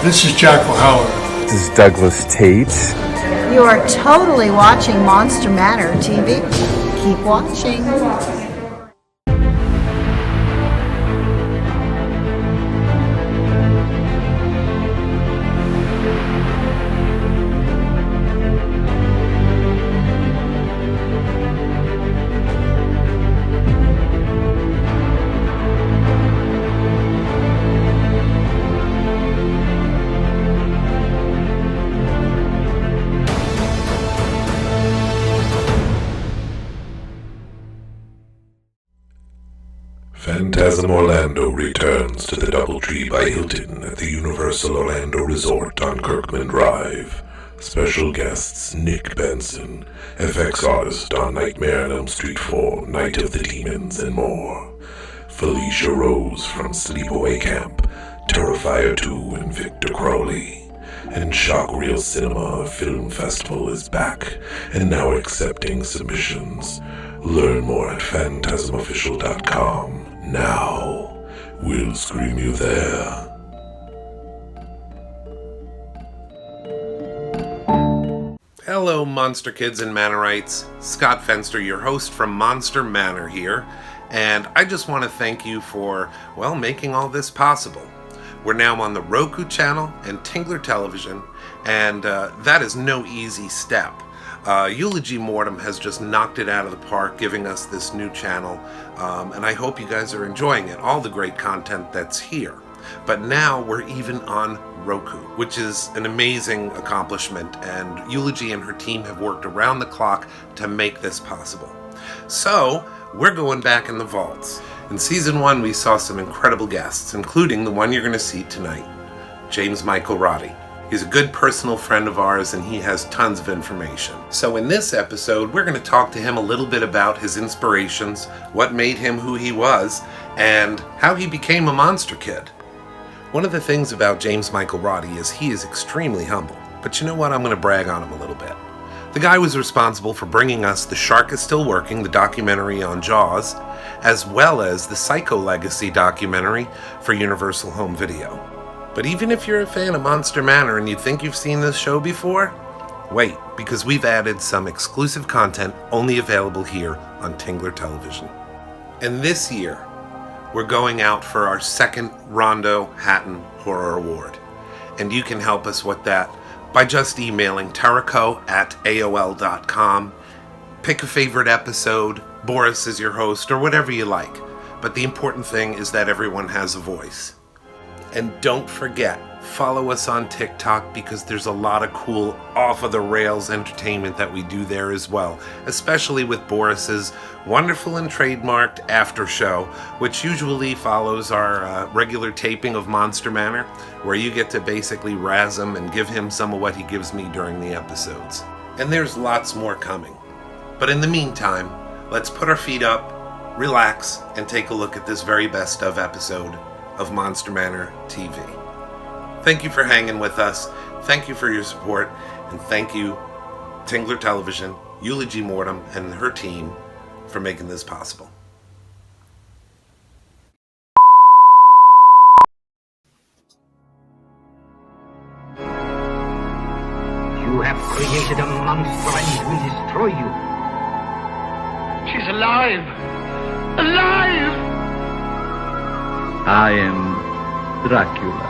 This is Jackal Howard. This is Douglas Tate. You are totally watching Monster Manor TV. Keep watching. Phantasm Orlando returns to the Doubletree by Hilton at the Universal Orlando Resort on Kirkman Drive. Special guests Nick Benson, FX artist on Nightmare on Elm Street 4, Night of the Demons, and more. Felicia Rose from Sleepaway Camp, Terrifier 2, and Victor Crowley. And Shockreel Cinema Film Festival is back and now accepting submissions. Learn more at phantasmofficial.com. Now, we'll scream you there. Hello, Monster Kids and Manorites. Scott Fenster, your host from Monster Manor here, and I just want to thank you for, well, making all this possible. We're now on the Roku channel and Tingler Television, and that is no easy step. Eulogy Mortem has just knocked it out of the park, giving us this new channel, and I hope you guys are enjoying it, all the great content that's here. But now we're even on Roku, which is an amazing accomplishment, and Eulogy and her team have worked around the clock to make this possible. So, we're going back in the vaults. In Season 1, we saw some incredible guests, including the one you're going to see tonight, James Michael Roddy. He's a good personal friend of ours, and he has tons of information. So in this episode, we're going to talk to him a little bit about his inspirations, what made him who he was, and how he became a monster kid. One of the things about James Michael Roddy is he is extremely humble. But you know what? I'm going to brag on him a little bit. The guy was responsible for bringing us The Shark is Still Working, the documentary on Jaws, as well as the Psycho Legacy documentary for Universal Home Video. But even if you're a fan of Monster Manor and you think you've seen this show before, wait, because we've added some exclusive content only available here on Tingler Television. And this year, we're going out for our second Rondo Hatton Horror Award. And you can help us with that by just emailing taraco@aol.com. Pick a favorite episode, Boris is your host, or whatever you like. But the important thing is that everyone has a voice. And don't forget, follow us on TikTok because there's a lot of cool off-of-the-rails entertainment that we do there as well, especially with Boris's wonderful and trademarked after show, which usually follows our regular taping of Monster Manor, where you get to basically razz him and give him some of what he gives me during the episodes. And there's lots more coming. But in the meantime, let's put our feet up, relax, and take a look at this very best of episode of Monster Manor TV. Thank you for hanging with us, thank you for your support, and thank you, Tingler Television, Eulogy Mortem, and her team for making this possible. You have created a monster and it will destroy you. She's alive! Alive! I am Dracula.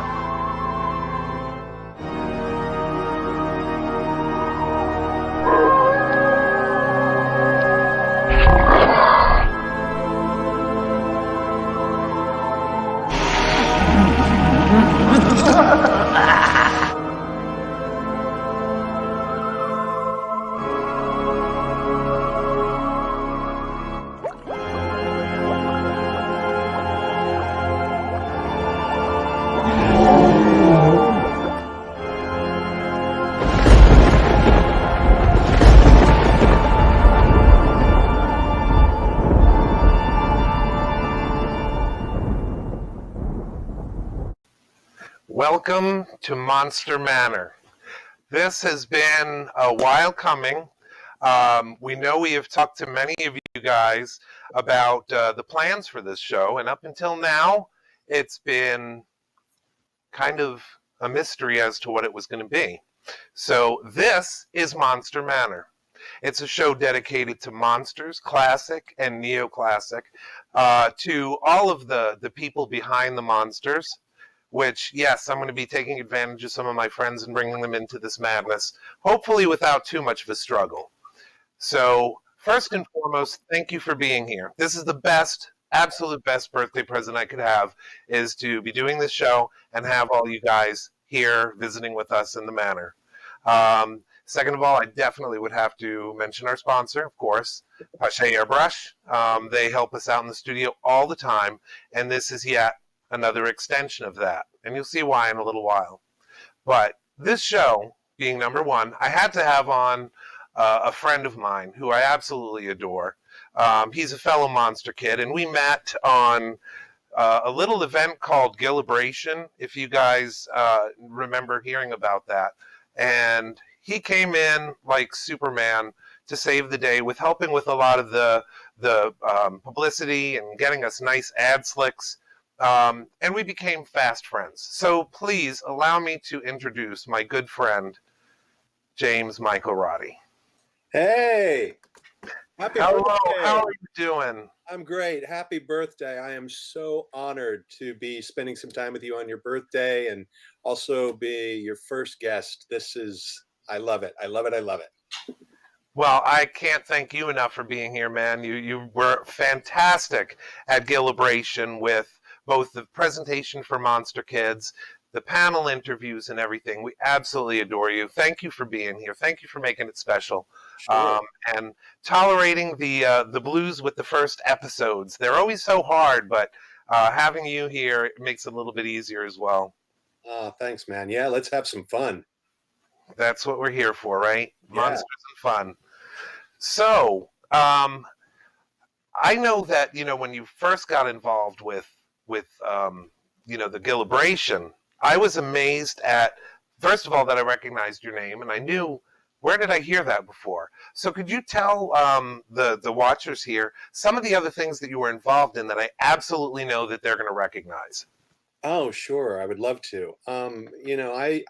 Welcome to Monster Manor. This has been a while coming. We know we have talked to many of you guys about the plans for this show, and up until now, it's been kind of a mystery as to what it was going to be. So this is Monster Manor. It's a show dedicated to monsters, classic and neoclassic, to all of the people behind the monsters, which, yes, I'm going to be taking advantage of some of my friends and bringing them into this madness, hopefully without too much of a struggle. So, first and foremost, thank you for being here. This is the best, absolute best birthday present I could have, is to be doing this show and have all you guys here visiting with us in the manor. Second of all, I definitely would have to mention our sponsor, of course, Pache Airbrush. They help us out in the studio all the time, and this is yet another extension of that. And you'll see why in a little while. But this show, being number one, I had to have on a friend of mine who I absolutely adore. He's a fellow monster kid, and we met on a little event called Gillibration, if you guys remember hearing about that. And he came in like Superman to save the day with helping with a lot of the publicity and getting us nice ad slicks. And we became fast friends. So please allow me to introduce my good friend, James Michael Roddy. Hey! Happy Hello, birthday! how are you doing? I'm great. Happy birthday. I am so honored to be spending some time with you on your birthday and also be your first guest. I love it. I love it. I love it. Well, I can't thank you enough for being here, man. You were fantastic at Gillibration with both the presentation for Monster Kids, the panel interviews, and everything. We absolutely adore you. Thank you for being here. Thank you for making it special. Sure. And tolerating the blues with the first episodes. They're always so hard, but having you here, it makes it a little bit easier as well. Oh, thanks, man. Yeah, let's have some fun. That's what we're here for, right? Yeah. Monsters and fun. So, I know that, when you first got involved with the Gillibration, I was amazed at, first of all, that I recognized your name, and I knew, where did I hear that before? So could you tell the watchers here some of the other things that you were involved in that I absolutely know that they're going to recognize? Oh, sure. I would love to. I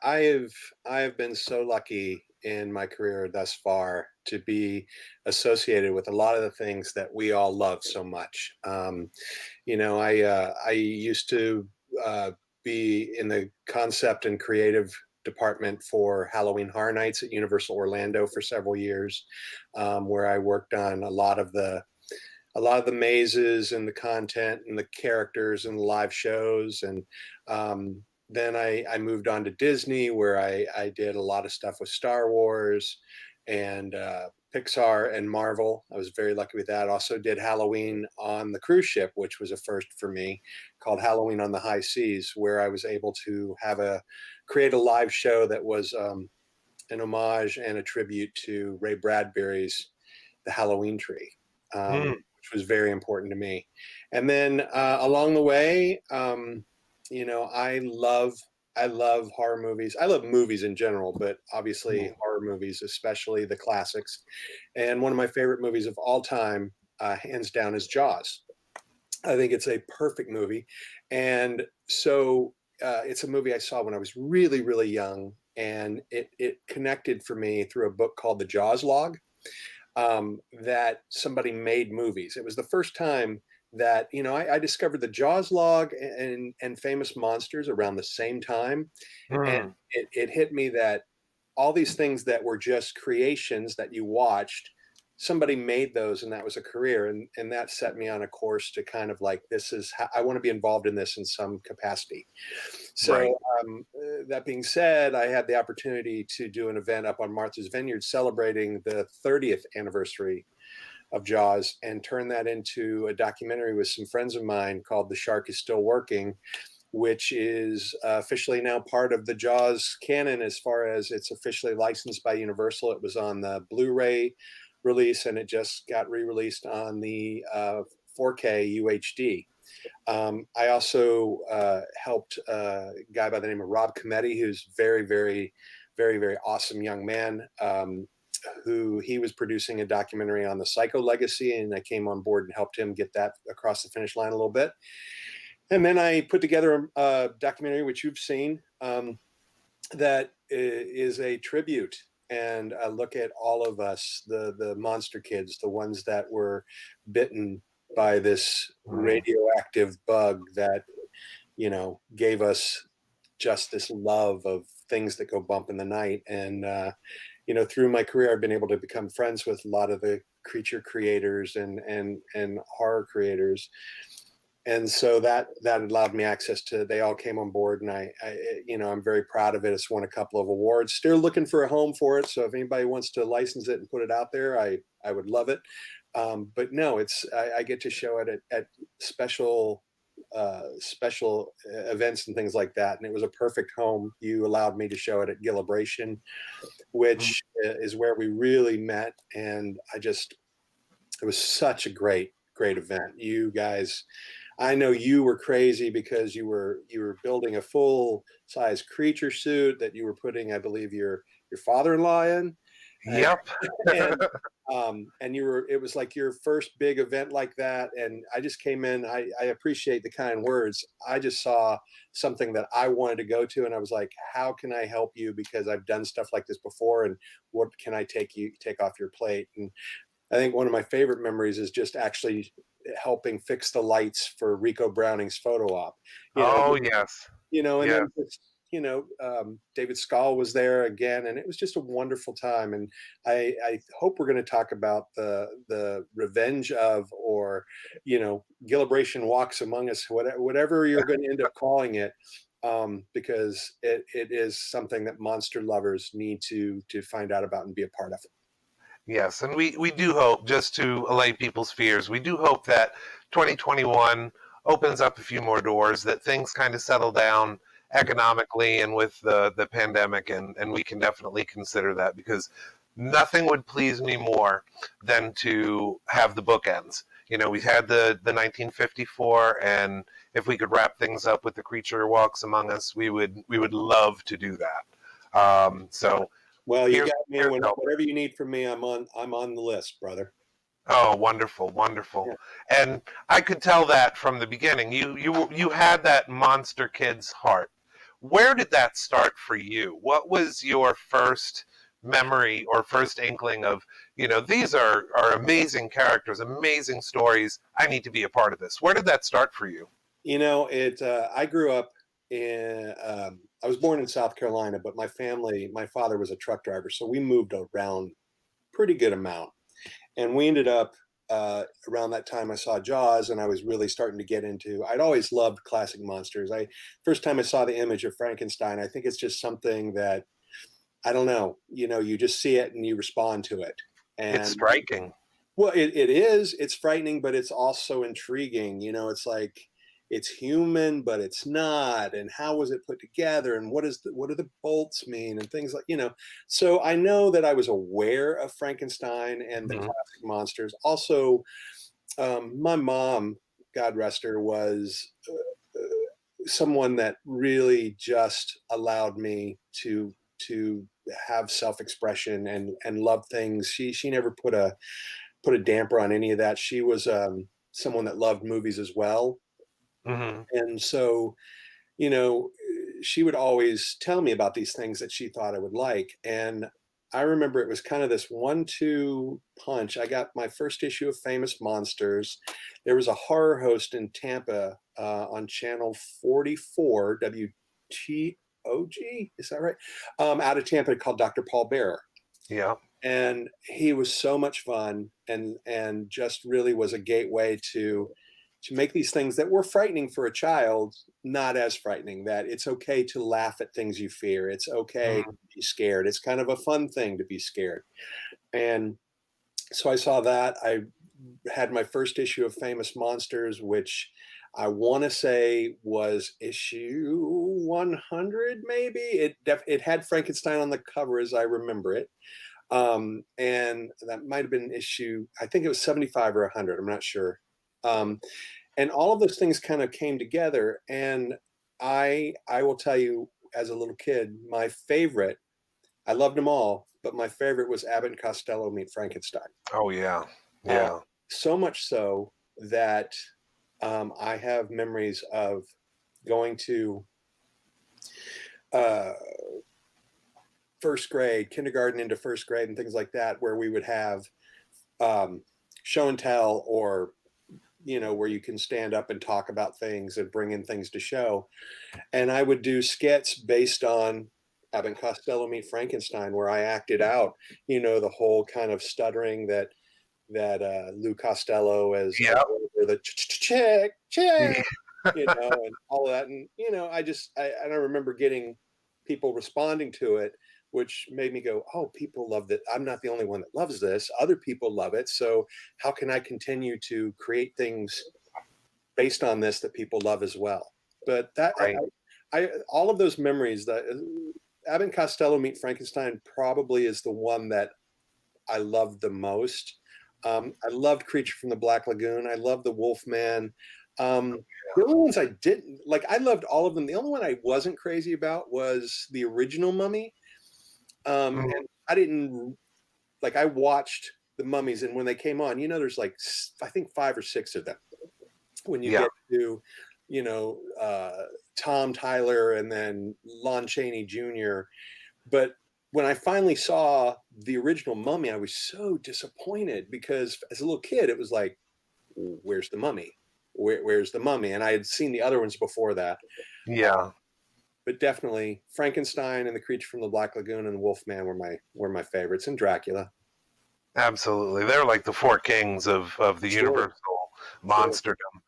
have been so lucky in my career thus far to be associated with a lot of the things that we all love so much. I used to be in the concept and creative department for Halloween Horror Nights at Universal Orlando for several years, where I worked on a lot of the mazes and the content and the characters and the live shows. And then I moved on to Disney, where I did a lot of stuff with Star Wars and Pixar and Marvel. I was very lucky with that. Also did Halloween on the cruise ship, which was a first for me, called Halloween on the High Seas, where I was able to create a live show that was an homage and a tribute to Ray Bradbury's The Halloween Tree. Which was very important to me. And then along the way, I love horror movies. I love movies in general, but obviously horror movies, especially the classics. And one of my favorite movies of all time, hands down, is Jaws. I think it's a perfect movie. And so it's a movie I saw when I was really, really young, and it connected for me through a book called The Jaws Log. That somebody made movies. It was the first time that, I discovered the Jaws Log and Famous Monsters around the same time. And it hit me that all these things that were just creations that you watched, somebody made those, and that was a career. And that set me on a course to kind of like, this is how I want to be involved in this in some capacity. So right. That being said, I had the opportunity to do an event up on Martha's Vineyard celebrating the 30th anniversary of Jaws, and turn that into a documentary with some friends of mine called The Shark is Still Working, which is officially now part of the Jaws canon as far as it's officially licensed by Universal. It was on the Blu-ray release, and it just got re-released on the 4K UHD. I also helped a guy by the name of Rob Cometti, who's very, very, very, very awesome young man, who he was producing a documentary on the Psycho legacy, and I came on board and helped him get that across the finish line a little bit. And then I put together a documentary, which you've seen, that is a tribute and a look at all of us, the monster kids, the ones that were bitten by this radioactive bug that, gave us just this love of things that go bump in the night. And, through my career, I've been able to become friends with a lot of the creature creators and horror creators. And so that allowed me access to, they all came on board, and I'm very proud of it. It's won a couple of awards, still looking for a home for it. So if anybody wants to license it and put it out there, I would love it. But no, I get to show it at special events and things like that. And it was a perfect home. You allowed me to show it at Gillibration, which is where we really met. And it was such a great event. You guys, I know you were crazy because you were building a full size creature suit that you were putting, I believe, your father-in-law in. Yep. And it was like your first big event like that. And I just came in, I appreciate the kind words. I just saw something that I wanted to go to. And I was like, how can I help you? Because I've done stuff like this before. And what can I take off your plate? And I think one of my favorite memories is just actually helping fix the lights for Rico Browning's photo op. Yes. And then just, David Scull was there again, and it was just a wonderful time. And I hope we're going to talk about the revenge of, or, Gillibration Walks Among Us, whatever you're going to end up calling it. Because it is something that monster lovers need to find out about and be a part of. Yes, and we do hope, just to allay people's fears, we do hope that 2021 opens up a few more doors, that things kind of settle down economically and with the pandemic, and we can definitely consider that, because nothing would please me more than to have the bookends. We had the 1954, and if we could wrap things up with The Creature Walks Among Us, we would love to do that. Well, you got me. Whatever you need from me, I'm on the list, brother. Oh, wonderful, wonderful. Yeah. And I could tell that from the beginning. You had that monster kid's heart. Where did that start for you? What was your first memory or first inkling of, these are amazing characters, amazing stories. I need to be a part of this. Where did that start for you? I grew up I was born in South Carolina, but my father was a truck driver, so we moved around pretty good amount. And we ended up around that time I saw Jaws, and I was really starting to get into, I'd always loved classic monsters. First time I saw the image of Frankenstein, I think it's just something that, I don't know, you just see it and you respond to it. And it's striking. Well, it is. It's frightening, but it's also intriguing. It's like, it's human, but it's not. And how was it put together? And what do the bolts mean? And things like, So I know that I was aware of Frankenstein and the classic monsters. Also, my mom, God rest her, was someone that really just allowed me to have self-expression and love things. She never put a damper on any of that. She was someone that loved movies as well. Mm-hmm. And so, she would always tell me about these things that she thought I would like. And I remember it was kind of this 1-2 punch. I got my first issue of Famous Monsters. There was a horror host in Tampa on channel 44, WTOG, is that right? Out of Tampa, called Dr. Paul Bearer. Yeah. And he was so much fun, and just really was a gateway to make these things that were frightening for a child not as frightening. That it's okay to laugh at things you fear. It's okay to be scared. It's kind of a fun thing to be scared. And so I saw that. I had my first issue of Famous Monsters, which I want to say was issue 100, maybe. It had Frankenstein on the cover as I remember it. And that might have been issue, I think it was 75 or 100. I'm not sure. And all of those things kind of came together. And I will tell you, as a little kid, my favorite, I loved them all, but my favorite was Abbott and Costello Meet Frankenstein. Oh, yeah. Yeah. So much so that I have memories of going to first grade, kindergarten into first grade, and things like that, where we would have show and tell, or where you can stand up and talk about things and bring in things to show. And I would do skits based on Abbott and Costello Meet Frankenstein, where I acted out, the whole kind of stuttering that Lou Costello as Yeah. the check, and all of that. And I remember getting people responding to it, which made me go, oh, people love that. I'm not the only one that loves this. Other people love it. So how can I continue to create things based on this that people love as well? But that Right. I all of those memories, that Abbott and Costello Meet Frankenstein probably is the one that I loved the most. I loved Creature from the Black Lagoon. I loved The Wolfman. The only ones I didn't like, I loved all of them. The only one I wasn't crazy about was the original Mummy. And I didn't like. I watched the Mummies, and when they came on, there's like I think 5 or 6 of them. When you get to, Tom Tyler and then Lon Chaney Jr. But when I finally saw the original Mummy, I was so disappointed, because as a little kid, it was like, where's the Mummy? Where's the Mummy? And I had seen the other ones before that. Yeah. But definitely Frankenstein and the Creature from the Black Lagoon and the Wolfman were my favorites, and Dracula. Absolutely. They're like the 4 kings of the Sure. Universal monsterdom.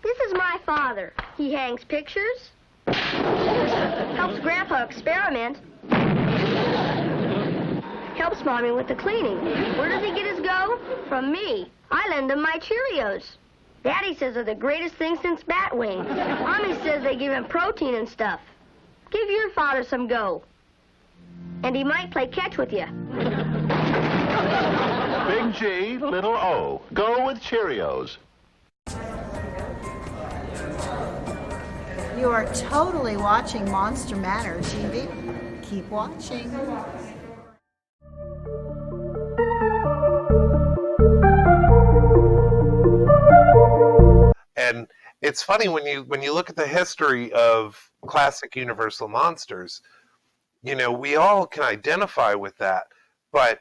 This is my father. He hangs pictures, helps Grandpa experiment, helps Mommy with the cleaning. Where does he get his go? From me. I lend him my Cheerios. Daddy says they're the greatest thing since bat wings. Mommy says they give him protein and stuff. Give your father some go. And he might play catch with you. Big G, little O. Go with Cheerios. You are totally watching Monster Manor TV. Keep watching. And it's funny when you look at the history of classic Universal monsters, we all can identify with that, but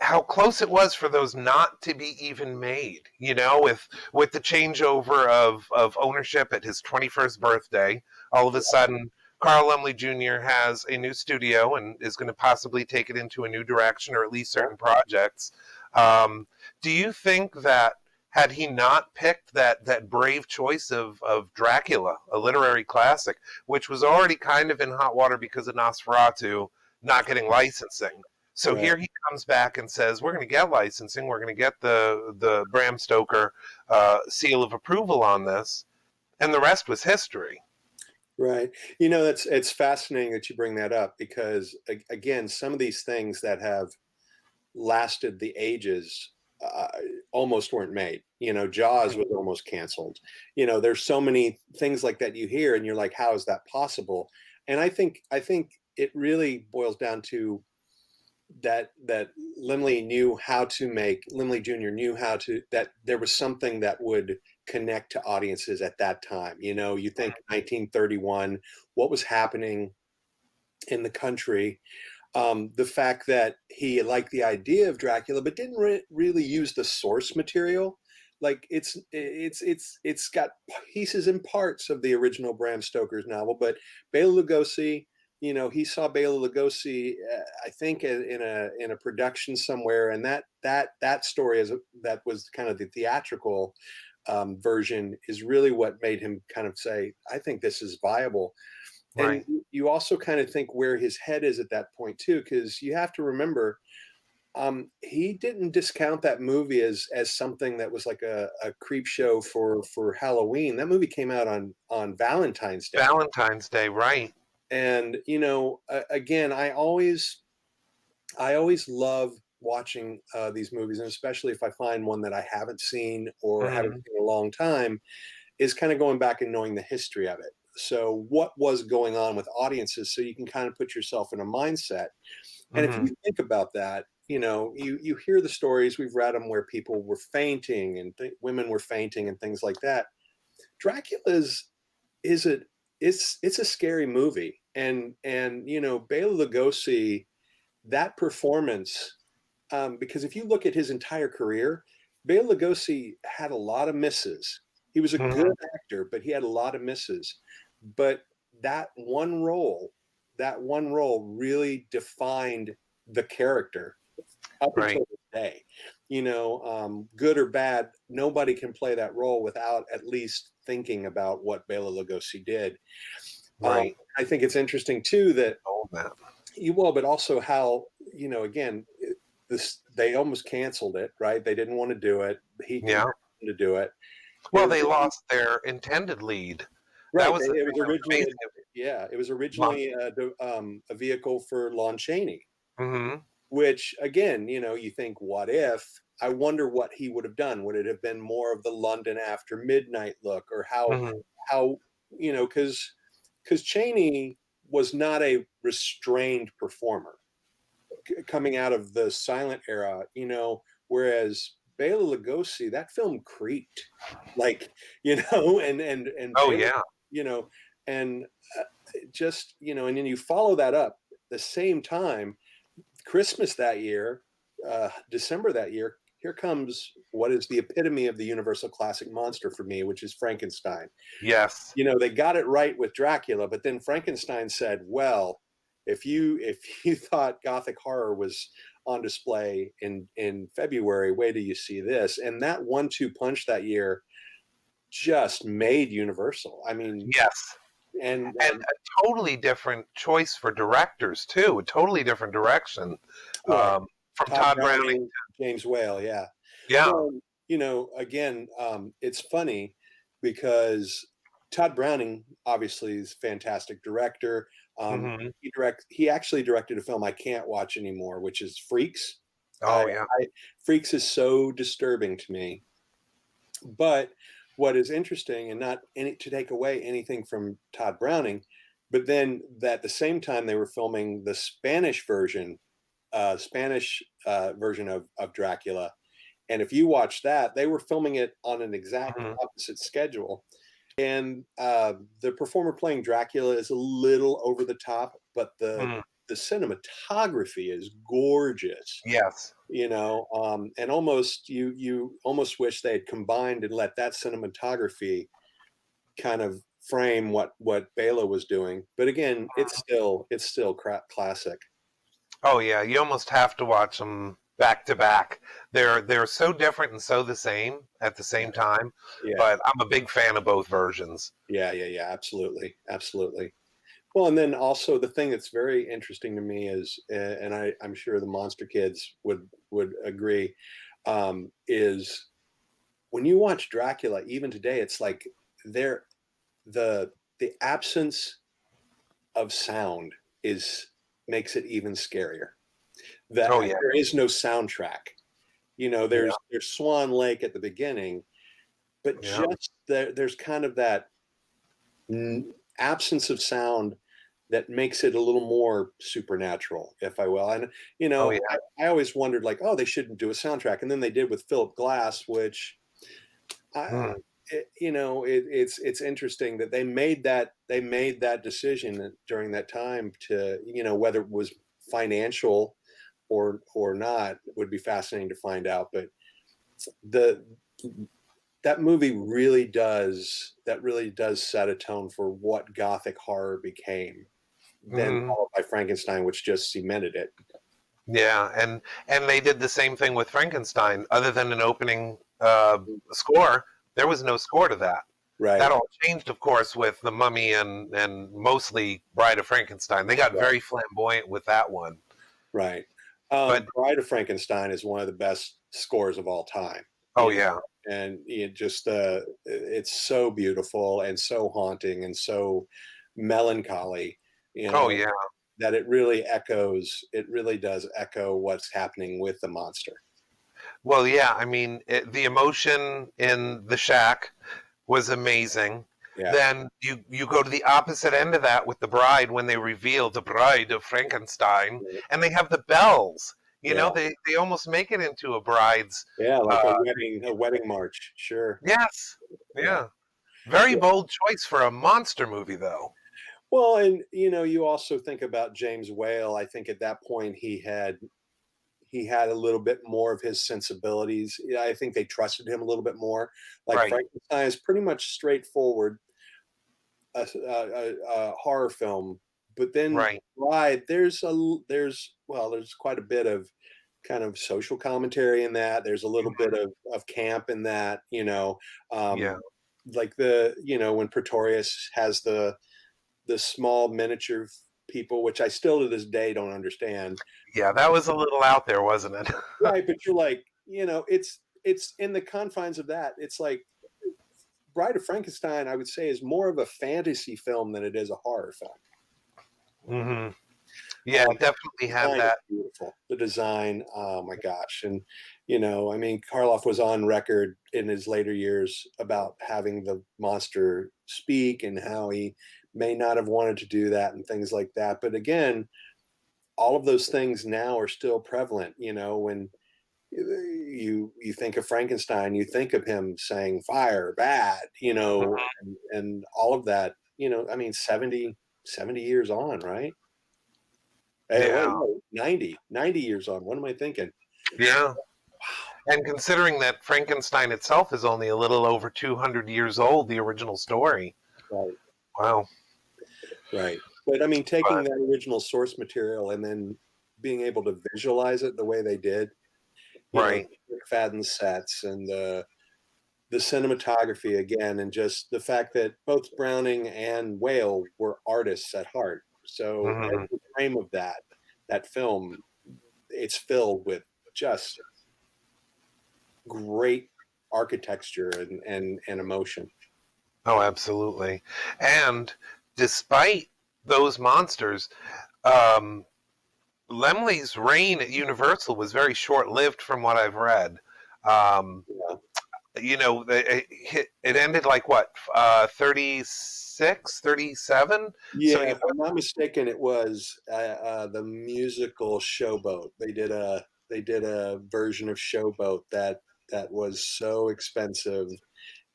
how close it was for those not to be even made, with the changeover of ownership at his 21st birthday. All of a sudden, Carl Laemmle Jr. has a new studio and is going to possibly take it into a new direction, or at least certain projects. Do you think that had he not picked that brave choice of Dracula, a literary classic, which was already kind of in hot water because of Nosferatu not getting licensing? So Right. Here he comes back and says, we're going to get licensing. We're going to get the Bram Stoker seal of approval on this. And the rest was history. Right. It's fascinating that you bring that up because again, some of these things that have lasted the ages uh, almost weren't made. Jaws was almost canceled. There's so many things like that you hear, and you're like, how is that possible? And I think it really boils down to that Limley Jr. knew how to that there was something that would connect to audiences at that time. You think 1931, what was happening in the country, the fact that he liked the idea of Dracula, but didn't really use the source material. Like it's got pieces and parts of the original Bram Stoker's novel, but Bela Lugosi, he saw Bela Lugosi, I think, in a production somewhere, and that story that was kind of the theatrical version is really what made him kind of say, I think this is viable. And Right. you also kind of think where his head is at that point too, because you have to remember, he didn't discount that movie as something that was like a creep show for Halloween. That movie came out on Valentine's Day, Valentine's Day, right. and again, I always love watching these movies, and especially if I find one that I haven't seen or haven't Mhm. seen in a long time, is kind of going back and knowing the history of it. So what was going on with audiences, so you can kind of put yourself in a mindset. And if Mhm. you think about that, you hear the stories, we've read them, where people were fainting and women were fainting and things like that. Dracula's is a it's a scary movie, and Bela Lugosi, that performance, because if you look at his entire career, Bela Lugosi had a lot of misses. He was a good Mhm. actor, but he had a lot of misses. But that one role, that one role really defined the character up Right. until this day. Good or bad, nobody can play that role without at least thinking about what Bela Lugosi did. Right. I think it's interesting too that All that. but also how, again, this they almost canceled it, right? They didn't want to do it. He Yeah. convinced them to do it. Well, It they was lost their intended lead. That right. was the It thing was that was originally, amazing. yeah, it was Lon- originally a vehicle for Lon Chaney, Mhm. which again, you think, what if? I wonder what he would have done. Would it have been more of the London after midnight look, or Mhm. how because Chaney was not a restrained performer coming out of the silent era, whereas Bela Lugosi, that film creaked, like, and Oh Bela, yeah. you know, and just, and then you follow that up the same time, Christmas that year, December that year, here comes what is the epitome of the universal classic monster for me, which is Frankenstein. Yes. They got it right with Dracula, but then Frankenstein said, "Well, if you thought Gothic horror was on display in February, wait till you see this." And that 1-2 punch that year just made Universal. I mean, Yes. and And a totally different choice for directors too. A totally different direction right, from Todd Todd Browning. Browning, James Whale, yeah. Yeah. Well, again, it's funny because Todd Browning obviously is a fantastic director. Hmm. He actually directed a film I can't watch anymore, which is Freaks. Oh yeah. Freaks is so disturbing to me. But what is interesting, and not to take away anything from Todd Browning, but then at the same time they were filming the Spanish version of Dracula. And if you watch that, they were filming it on an exact Hmm. opposite schedule. And the performer playing Dracula is a little over the top, but the Hmm. the cinematography is gorgeous. Yes. And almost you almost wish they had combined and let that cinematography kind of frame what Bela was doing. But again, it's still classic. Oh yeah. You almost have to watch them back to back. They're so different and so the same at the same time. Yeah, But I'm a big fan of both versions. yeah, absolutely, absolutely. Well, and then also the thing that's very interesting to me is, and I'm sure the Monster Kids would agree, is when you watch Dracula, even today, it's like they're the the absence of sound makes it even scarier. That Oh, yeah. there is no soundtrack. You know, there's Swan Lake at the beginning, but just there's kind of that absence of sound that makes it a little more supernatural, if I will. And you know, I always wondered, like, oh, they shouldn't do a soundtrack, and then they did with Philip Glass, which it's interesting that they made that decision during that time to, you know, whether it was financial or not would be fascinating to find out. But that movie really does set a tone for what Gothic horror became. Then followed by Frankenstein, which just cemented it. Yeah, and they did the same thing with Frankenstein. Other than an opening score, there was no score to that. Right. That all changed, of course, with The Mummy and mostly Bride of Frankenstein. They got very flamboyant with that one. Right. But Bride of Frankenstein is one of the best scores of all time. Oh, yeah. And it just it's so beautiful and so haunting and so melancholy. You know, that it really does echo what's happening with the monster. Well, yeah, I mean, the emotion in the shack was amazing. Yeah. Then you go to the opposite end of that with the bride when they reveal the Bride of Frankenstein, and they have the bells. You know, they almost make it into a bride's. Yeah, like a wedding march. Sure. Yes. Yeah. Very bold choice for a monster movie, though. Well, and you know, you also think about James Whale. I think at that point he had a little bit more of his sensibilities. I think they trusted him a little bit more. Like Frankenstein is pretty much straightforward, a horror film, but then Bride, there's quite a bit of kind of social commentary in that. There's a little bit of camp in that, you know. Like when Pretorius has the small miniature people, which I still to this day don't understand. Yeah, that was a little out there, wasn't it? Right, but you're like, you know, it's in the confines of that. It's like Bride of Frankenstein, I would say, is more of a fantasy film than it is a horror film. Mm-hmm. Yeah, definitely had that. Beautiful. The design, oh my gosh. And, you know, I mean, Karloff was on record in his later years about having the monster speak and how he may not have wanted to do that and things like that. But again, all of those things now are still prevalent. You know, when you think of Frankenstein, you think of him saying fire, bad, you know, and all of that, you know, I mean, 70 years on, right? Yeah. 90 years on. What am I thinking? Yeah. And considering that Frankenstein itself is only a little over 200 years old, the original story. Right. Wow. Right. But I mean, taking that original source material and then being able to visualize it the way they did. Right. McFadden's sets and the cinematography again, and just the fact that both Browning and Whale were artists at heart. So every frame of that film, it's filled with just great architecture and emotion. Oh, absolutely. And despite those monsters, Laemmle's reign at Universal was very short-lived from what I've read. You know, it ended like what, 36, 37? Yeah, So if I'm not mistaken, it was the musical Showboat. They did a version of Showboat that was so expensive,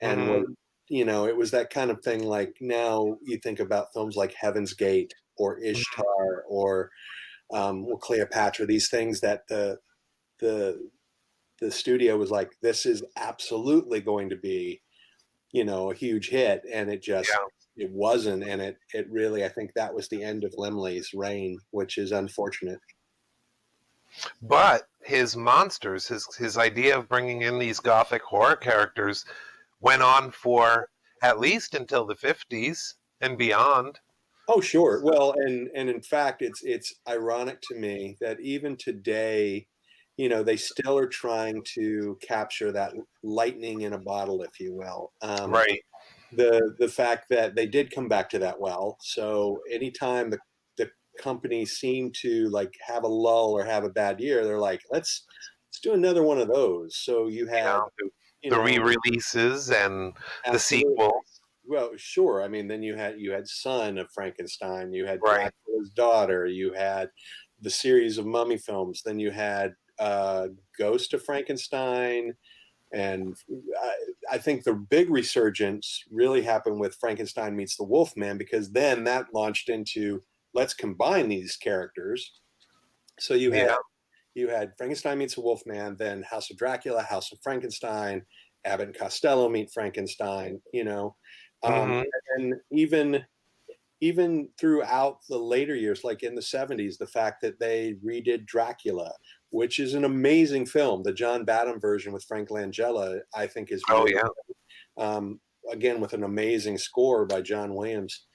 and you know, it was that kind of thing. Like now, you think about films like Heaven's Gate or Ishtar or Cleopatra. These things that the studio was like, this is absolutely going to be, you know, a huge hit, and it just it wasn't, and it really, I think that was the end of Laemmle's reign, which is unfortunate. But his monsters, his idea of bringing in these gothic horror characters went on for at least until the 50s and beyond. Oh, sure. Well, and in fact, it's ironic to me that even today, you know, they still are trying to capture that lightning in a bottle, if you will. Right. the fact that they did come back to that well. So anytime the company seemed to like have a lull or have a bad year, they're like, let's do another one of those. So you had, you the know, re-releases and the absolutely. sequels. Well, sure. I mean, then you had Son of Frankenstein, you had Right. Dracula's Daughter, you had the series of mummy films, then you had Ghost of Frankenstein, and I think the big resurgence really happened with Frankenstein meets the Wolfman, because then that launched into let's combine these characters. So Yeah. you had Frankenstein meets the Wolfman, then House of Dracula, House of Frankenstein, Abbott and Costello meet Frankenstein. Hmm. And even throughout the later years, like in the 70s, the fact that they redid Dracula, which is an amazing film, the John Badham version with Frank Langella, I think is Oh really, yeah. again, with an amazing score by John Williams.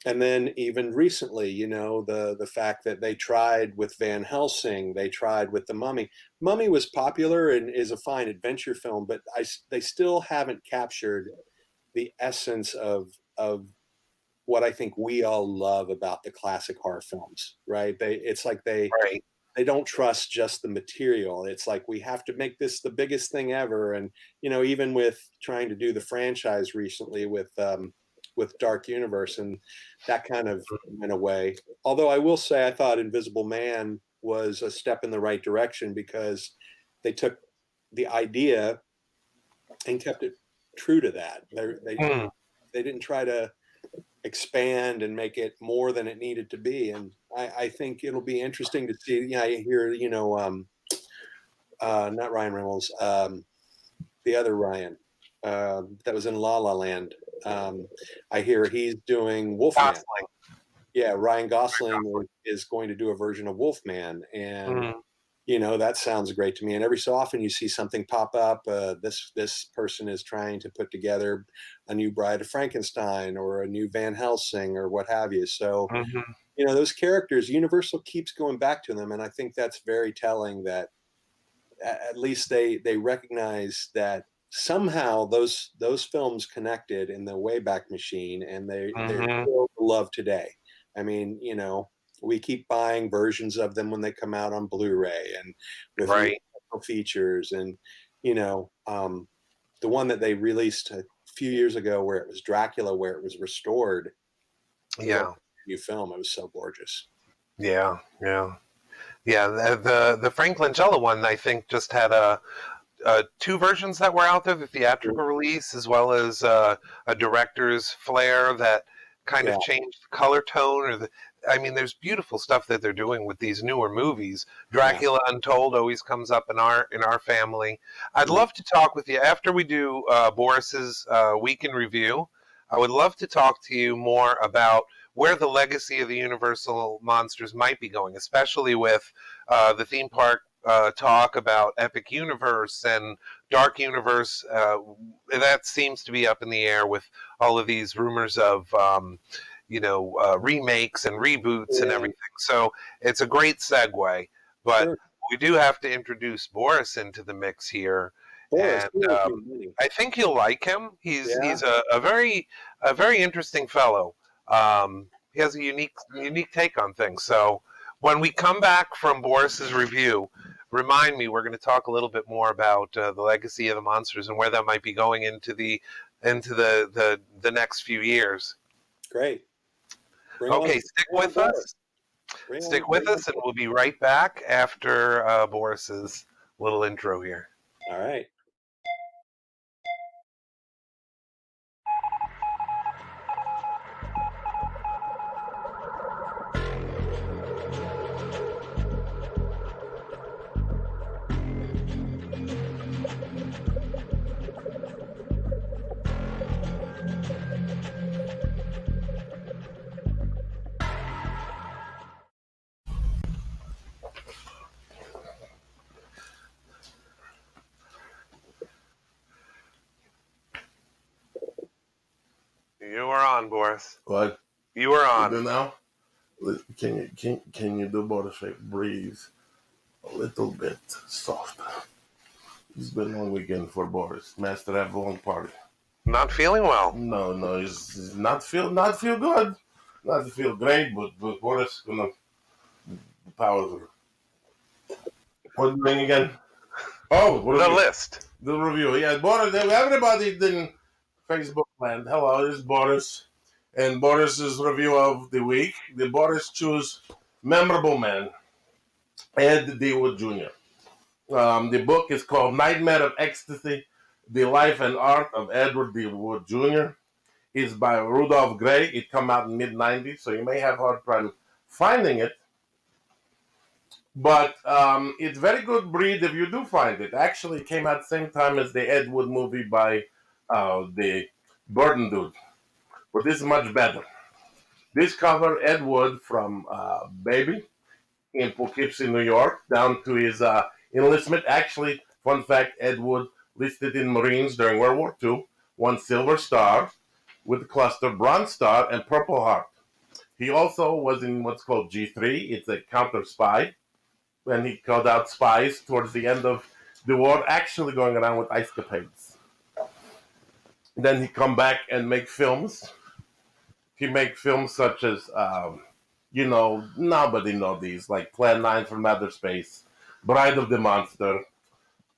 And then even recently, the fact that they tried with Van Helsing, they tried with The Mummy. Mummy was popular and is a fine adventure film, but they still haven't captured the essence of what I think we all love about the classic horror films, right? It's like Right. they don't trust just the material. It's like we have to make this the biggest thing ever. And even with trying to do the franchise recently with Dark Universe, and that kind of went away. Although I will say, I thought Invisible Man was a step in the right direction, because they took the idea and kept it true to that. They didn't try to expand and make it more than it needed to be. And I think it'll be interesting to see. Yeah, I hear not Ryan Reynolds, the other Ryan that was in La La Land. I hear he's doing Wolfman. Gosling. Yeah, Ryan Gosling is going to do a version of Wolfman, and Mhm. that sounds great to me. And every so often you see something pop up. This person is trying to put together a new Bride of Frankenstein or a new Van Helsing or what have you. So, Mhm. those characters, Universal keeps going back to them, and I think that's very telling. That at least they recognize that somehow those films connected in the Wayback Machine, and they're Mhm. still beloved today. I mean, we keep buying versions of them when they come out on Blu-ray and with new Right. special features. And the one that they released a few years ago, where it was Dracula, where it was restored, it was like Yeah. a new film. It was so gorgeous. Yeah. Yeah. Yeah. The Frank Langella one, I think, just had two versions that were out there: the theatrical release, as well as a director's flair that kind Yeah, of changed the color tone. I mean, there's beautiful stuff that they're doing with these newer movies. yeah. Dracula Untold always comes up in our family. I'd Mhm. love to talk with you after we do Boris's week in review. I would love to talk to you more about where the legacy of the Universal monsters might be going, especially with the theme park talk about Epic Universe and Dark Universe. That seems to be up in the air with all of these rumors of, remakes and reboots and Yeah, everything. So it's a great segue. But sure. we do have to introduce Boris into the mix here, Boris, and he owes me money. I think you'll like him. Yeah. He's a very interesting fellow. He has a unique take on things. So when we come back from Boris's review, remind me, we're going to talk a little bit more about the legacy of the monsters and where that might be going into the next few years. Great. Okay, stick bring on with us. Boris. Stick with us, and we'll be right back after Boris's little intro here. All right. You are on, Boris. What? You are You on. do now? Can you do buttershake? Breathe a little bit softer. It's been a long weekend for Boris. Master have a long party. Not feeling well. No, he's not feel good. Not feel great, but Boris gonna the powers of what the thing again? Oh, The list. The review. Yeah, Boris. Everybody in Facebook land. Hello, this is Boris, and Boris's review of the week. The Boris choose memorable man, Ed D. Wood Jr. The book is called Nightmare of Ecstasy: The Life and Art of Edward D. Wood Jr. It's by Rudolph Gray. It come out in mid-90s, so you may have hard time finding it. But it's very good read if you do find it. Actually, it came out the same time as the Ed Wood movie by the Burton dude. But this is much better. This cover Ed Wood from Baby in Poughkeepsie, New York, down to his enlistment. Actually, fun fact, Ed Wood listed in Marines during World War II, won Silver Star with the cluster, Bronze Star, and Purple Heart. He also was in what's called G3. It's a counter spy. And he called out spies towards the end of the war, actually going around with ice capades. Then he come back and make films. He make films such as, nobody know these, like Plan 9 from Outer Space, Bride of the Monster,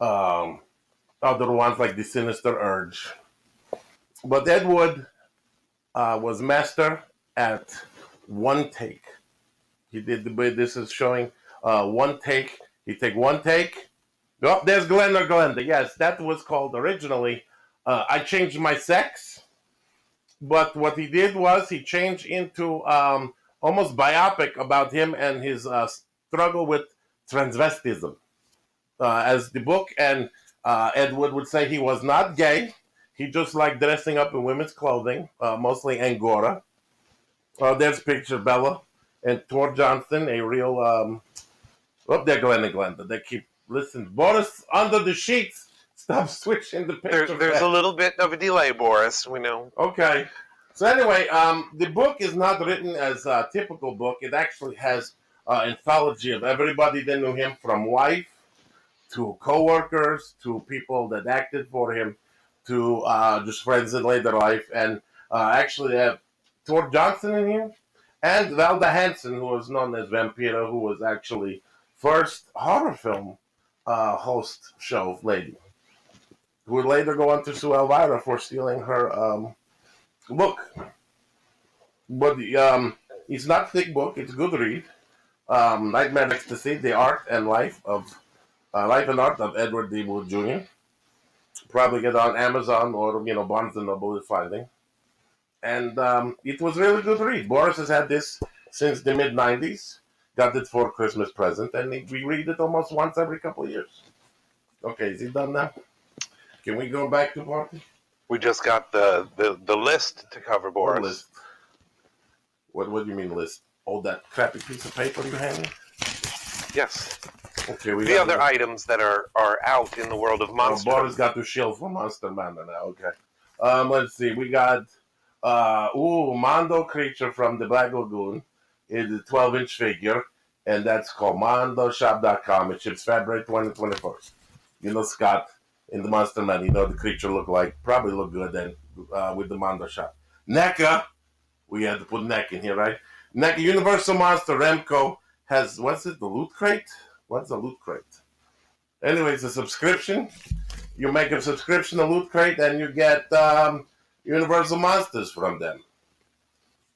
other ones like The Sinister Urge. But Ed Wood was master at one take. He did the way this is showing one take. He take one take. Oh, there's Glenda. Yes, that was called originally. I changed my sex, but what he did was he changed into almost biopic about him and his struggle with transvestism. As the book and Ed Wood would say, he was not gay. He just liked dressing up in women's clothing, mostly Angora. There's picture Bella and Tor Johnson, a real. They're Glenda. They keep listening. Boris under the sheets. Stop switching the picture. There's a little bit of a delay, Boris. We know. Okay. So anyway, the book is not written as a typical book. It actually has an anthology of everybody that knew him, from wife to co-workers to people that acted for him to just friends in later life. And actually have Tor Johnson in here and Valda Hansen, who was known as Vampira, who was actually first horror film host show lady, who would later go on to sue Elvira for stealing her book. But it's not a thick book. It's a good read. Nightmare of Ecstasy: The Art and Life and Art of Edward D. Wood Jr. Probably get on Amazon or Barnes and Noble is finding. And it was really good read. Boris has had this since the mid-90s. Got it for a Christmas present, and we read it almost once every couple of years. Okay, is he done now? Can we go back to party? We just got the list to cover, Boris. What list? What do you mean list? Oh, that crappy piece of paper you handed? Yes. Okay, the other items that are out in the world of Monster. Boris got to shield for Monster Manor now. Okay. Let's see. We got Mondo Creature from the Black Lagoon. It's a 12-inch figure, and that's called MondoShop.com. It ships February 2024. Scott in the Monster Man, the creature probably look good then with the Mondo Shop. NECA, we had to put NECA in here, right? NECA Universal Monster Remco has, the Loot Crate? What's a Loot Crate? Anyway, it's a subscription. You make a subscription to Loot Crate, and you get Universal Monsters from them.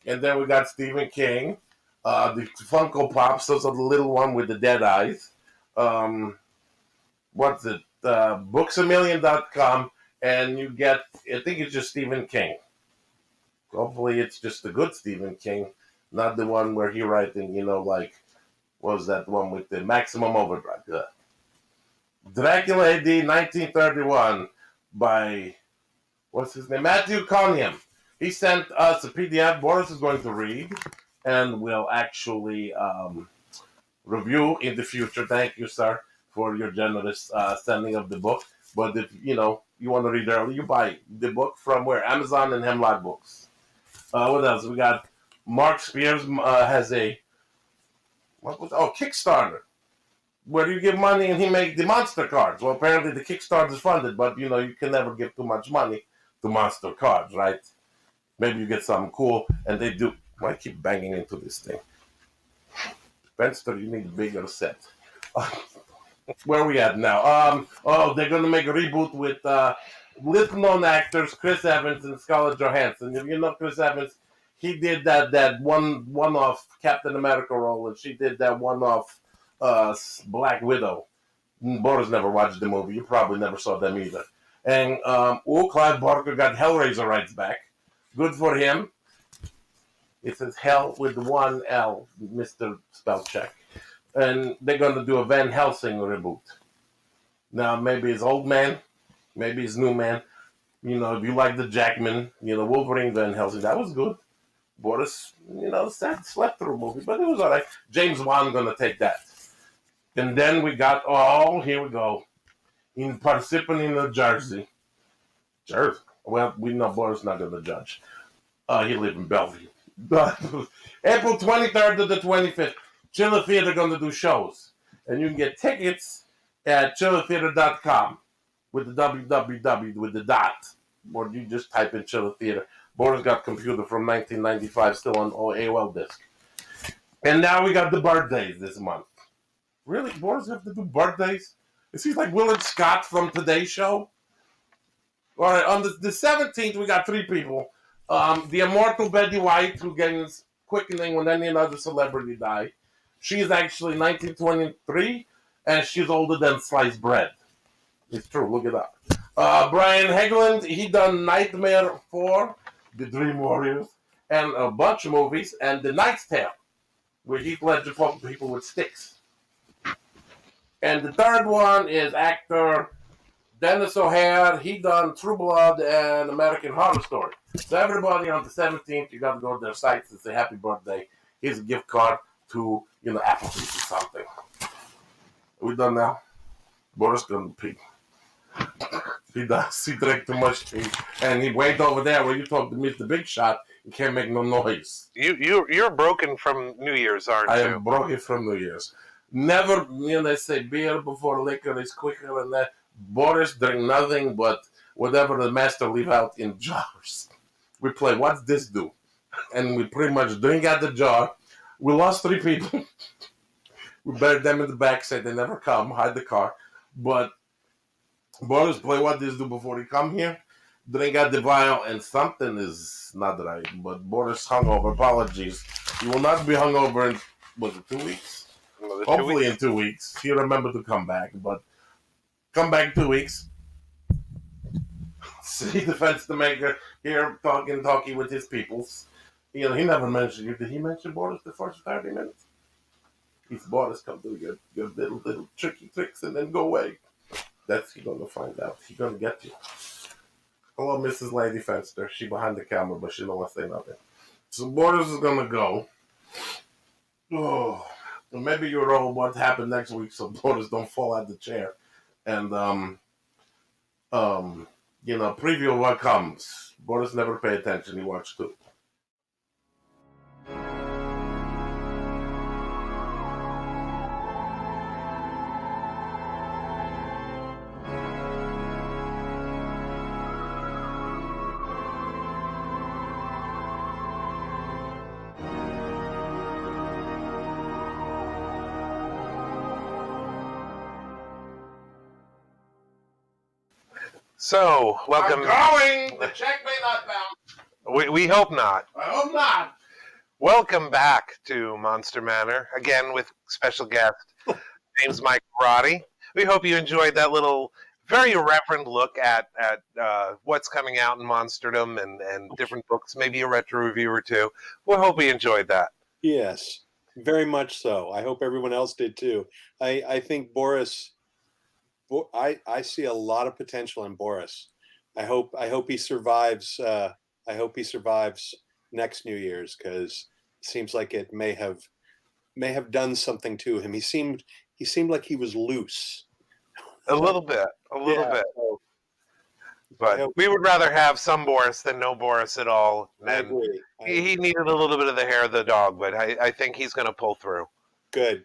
And then we got Stephen King. The Funko Pops, those are the little one with the dead eyes. Booksamillion.com, and you get, I think it's just Stephen King. Hopefully it's just the good Stephen King, not the one where he writing, what was that one with the Maximum Overdrive? Dracula AD 1931 by, what's his name? Matthew Cunningham. He sent us a PDF Boris is going to read and will actually review in the future. Thank you, sir, for your generous sending of the book. But if you want to read early, you buy the book from where? Amazon and Hemlock Books. What else? We got Mark Spears has a Kickstarter, where you give money and he make the monster cards. Well, apparently the Kickstarter is funded, but you can never give too much money to Monster cards, right? Maybe you get something cool, and they do. Why I keep banging into this thing? Spencer, you need a bigger set. Where are we at now? They're gonna make a reboot with little known actors Chris Evans and Scarlett Johansson. If you know Chris Evans, he did that one-off Captain America role, and she did that one-off Black Widow. Boris never watched the movie. You probably never saw them either. And Clive Barker got Hellraiser rights back. Good for him. It says Hell with one L, Mr. Spellcheck. And they're going to do a Van Helsing reboot. Now, maybe it's old man, maybe it's new man. You know, if you like the Jackman, Wolverine Van Helsing, that was good. Boris, sad, slept through a movie, but it was all right. James Wan going to take that. And then we got, here we go. In Parsippany, New Jersey. Jersey? Well, we know Boris not going to judge. He lives in Bellevue. April 23rd to the 25th. Chiller Theater going to do shows. And you can get tickets at chillertheater.com with the www with the dot. Or you just type in Chiller Theater. Boris got computer from 1995 still on AOL disc. And now we got the birthdays this month. Really? Boris have to do birthdays? Is he like Willard Scott from Today's Show? All right, on the 17th, we got 3 people. The immortal Betty White, who gains quickening when any other celebrity die. She is actually 1923, and she's older than sliced bread. It's true, look it up. Brian Hegland, he done Nightmare 4, The Dream Warriors, and a bunch of movies, and The Knight's Tale, where Heath Ledger fought people with sticks. And the third one is actor Dennis O'Hare. He done True Blood and American Horror Story. So everybody on the 17th, you got to go to their sites and say happy birthday. Here's a gift card to, Applebee's or something. Are we done now? Boris gonna pee. He does. He drank too much tea. And he went over there where you talk to Mr. Big Shot. He can't make no noise. You're broken from New Year's, aren't you? I am broken from New Year's. Never, they say beer before liquor is quicker than that. Boris drink nothing but whatever the master leave out in jars. We play, what's this do? And we pretty much drink out the jar. We lost 3 people. We buried them in the back, said they never come, hide the car. But Boris play what this do before he come here. Drink out the vial, and something is not right. But Boris hungover, apologies. You will not be hungover in, was it 2 weeks? Hopefully in 2 weeks. He'll remember to come back, but come back 2 weeks. See the fence to maker here talking with his peoples. He never mentioned you. Did he mention Boris the first 30 minutes? He's Boris, come do your little tricky tricks and then go away. That's he gonna find out. He gonna get you. Hello, Mrs. Lady Fenster. She behind the camera, but she don't want to say nothing. So Boris is gonna go. Oh, maybe you're all what happened next week, so Boris don't fall out the chair. And preview what comes. Boris never pay attention. He watched too. So, welcome. I'm going! The check may not bounce. We hope not. I hope not. Welcome back to Monster Manor, again with special guest, name's Mike Roddy. We hope you enjoyed that little, very irreverent look at what's coming out in Monsterdom and different books, maybe a retro review or two. We hope you enjoyed that. Yes, very much so. I hope everyone else did too. I think Boris... I see a lot of potential in Boris. I hope he survives. I hope he survives next New Year's, because it seems like it may have done something to him. He seemed like he was loose. A little bit. So, but we would rather have some Boris than no Boris at all. And he needed a little bit of the hair of the dog, but I think he's going to pull through. Good.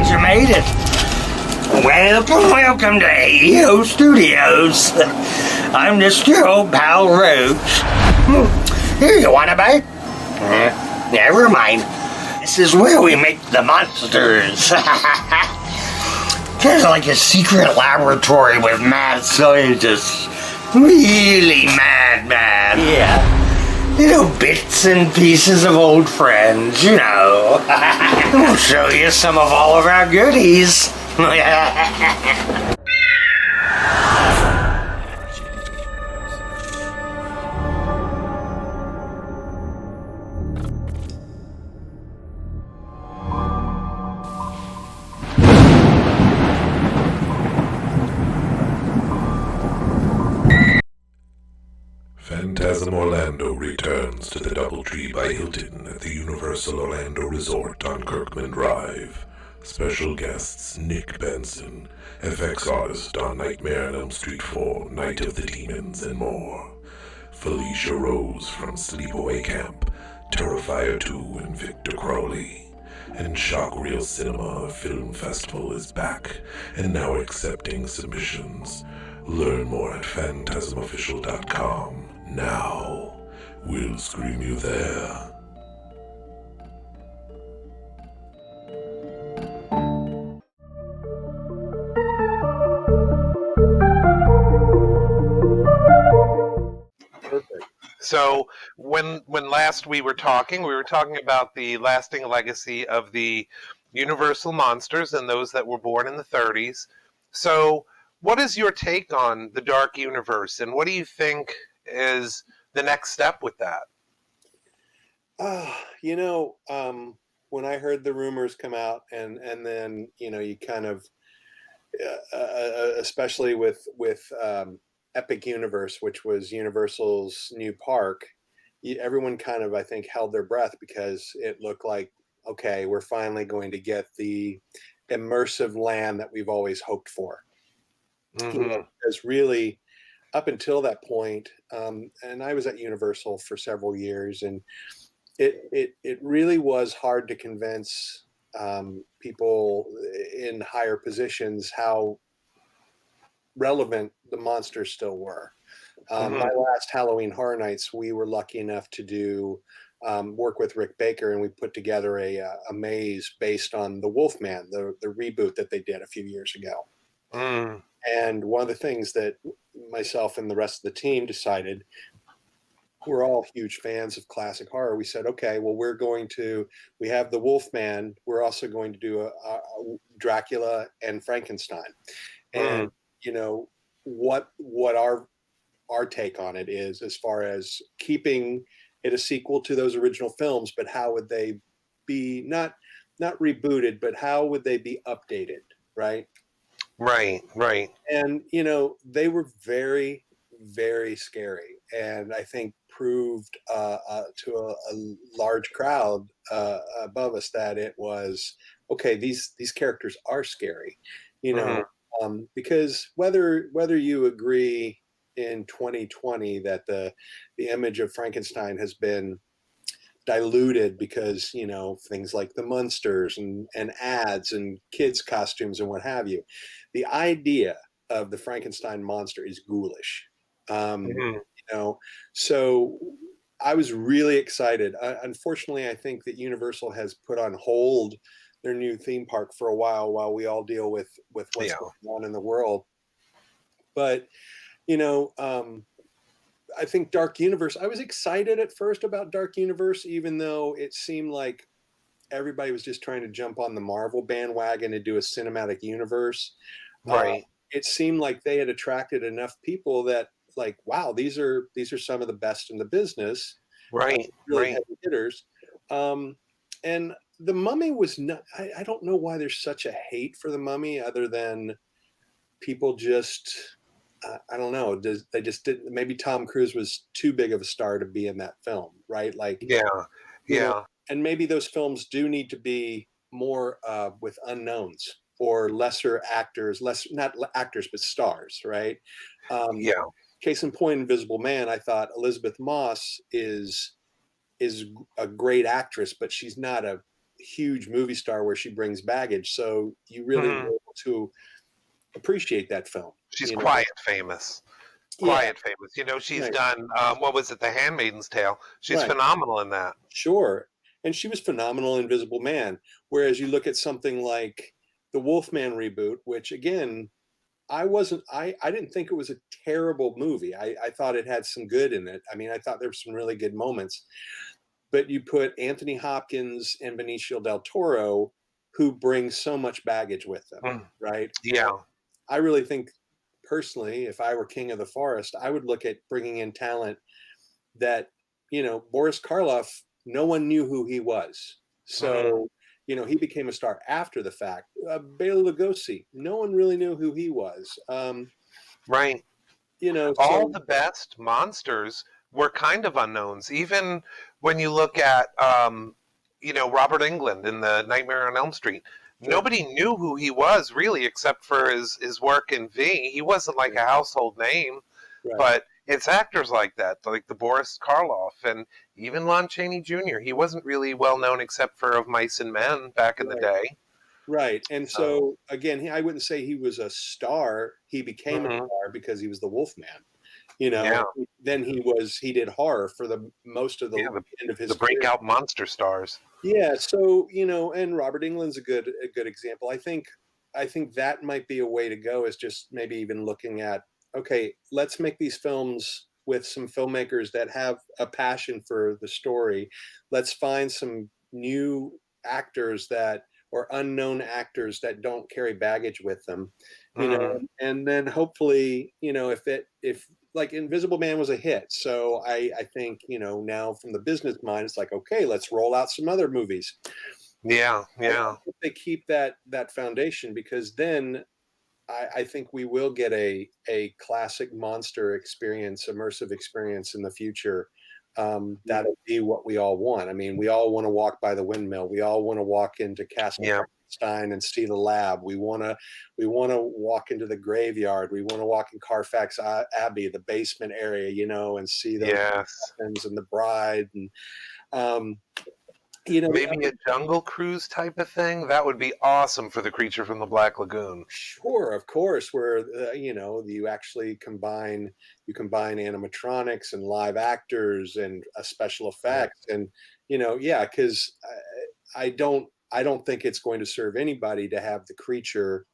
you made it. Welcome to AEO Studios. I'm just your old pal Roach. Here, you want a bite? Never mind. This is where we make the monsters. Just like a secret laboratory with mad scientists. Really mad. Yeah. Bits and pieces of old friends, We'll show you some of all of our goodies. Phantasm Orlando returns to the Doubletree by Hilton at the Universal Orlando Resort on Kirkman Drive. Special guests Nick Benson, FX artist on Nightmare on Elm Street 4, Night of the Demons, and more. Felicia Rose from Sleepaway Camp, Terrifier 2, and Victor Crowley. And Shockreel Cinema Film Festival is back and now accepting submissions. Learn more at phantasmofficial.com. Now, we'll scream you there. Perfect. So when last we were talking about the lasting legacy of the Universal monsters and those that were born in the 30s. So what is your take on the Dark Universe, and what do you think is the next step with that? When I heard the rumors come out, and then you kind of, especially with Epic Universe, which was Universal's new park, everyone kind of, I think, held their breath because it looked like, okay, we're finally going to get the immersive land that we've always hoped for. Mm-hmm. Because really, up until that point, and I was at Universal for several years, and it really was hard to convince people in higher positions how relevant the monsters still were. My last Halloween Horror Nights, we were lucky enough to do work with Rick Baker, and we put together a maze based on the Wolfman, the reboot that they did a few years ago. Mm. And one of the things that myself and the rest of the team decided, we're all huge fans of classic horror. We said, okay, well, we have the Wolfman. We're also going to do a Dracula and Frankenstein. And, what our take on it is, as far as keeping it a sequel to those original films, but how would they be not rebooted, but how would they be updated, right? Right. And they were very, very scary, and I think proved to a large crowd above us that it was okay. These characters are scary, because whether you agree in 2020 that the image of Frankenstein has been diluted because things like the Munsters and ads and kids costumes and what have you, the idea of the Frankenstein monster is ghoulish. So I was really excited. Unfortunately, I think that Universal has put on hold their new theme park for a while we all deal with what's going on in the world. But I think Dark Universe, I was excited at first about Dark Universe, even though it seemed like everybody was just trying to jump on the Marvel bandwagon and do a cinematic universe. Right. It seemed like they had attracted enough people that, like, wow, these are some of the best in the business. Right. Really heavy hitters. And the Mummy was not, I don't know why there's such a hate for the Mummy, other than people just, I don't know. They just didn't. Maybe Tom Cruise was too big of a star to be in that film, right? Like, yeah. And maybe those films do need to be more with unknowns or lesser actors, not actors but stars, right? Case in point, Invisible Man. I thought Elizabeth Moss is a great actress, but she's not a huge movie star where she brings baggage. So you really were able to appreciate that film. She's quiet famous. Quiet famous. You know, she's done, what was it, The Handmaid's Tale. She's phenomenal in that. Sure. And she was phenomenal in Invisible Man. Whereas you look at something like the Wolfman reboot, which again, I didn't think it was a terrible movie. I thought it had some good in it. I mean, I thought there were some really good moments. But you put Anthony Hopkins and Benicio del Toro, who bring so much baggage with them, right? Yeah. I really think, personally, if I were king of the forest, I would look at bringing in talent that, you know, Boris Karloff, no one knew who he was. So, you know, he became a star after the fact. Bela Lugosi, no one really knew who he was. Right. You know, all the best monsters were kind of unknowns. Even when you look at, you know, Robert Englund in the Nightmare on Elm Street, nobody knew who he was really, except for his work in V. He wasn't like a household name, but it's actors like that, like the Boris Karloff and even Lon Chaney Jr. He wasn't really well known except for Of Mice and Men back in the day. Right. And so again, I wouldn't say he was a star. He became a star because he was the Wolfman. You know, then he did horror for the most of the end of his breakout monster stars. Yeah, so you know, and Robert Englund's a good example. I think that might be a way to go, is just maybe even looking at, okay, let's make these films with some filmmakers that have a passion for the story. Let's find some new actors or unknown actors that don't carry baggage with them, you know, and then hopefully, you know, if like Invisible Man was a hit. So I think, you know, now from the business mind, it's like, okay, let's roll out some other movies. Yeah. They keep that foundation, because then I think we will get a classic monster experience, immersive experience in the future. That'll be what we all want. I mean, we all want to walk by the windmill. We all want to walk into Castle Frankenstein and see the lab. We want to walk into the graveyard. We want to walk in Carfax Abbey, the basement area, you know, and see the coffins and the bride, and you know, maybe a Jungle Cruise type of thing. That would be awesome for the Creature from the Black Lagoon. Sure, of course, where you know, you actually combine animatronics and live actors and special effects, and you know, because I don't think it's going to serve anybody to have the creature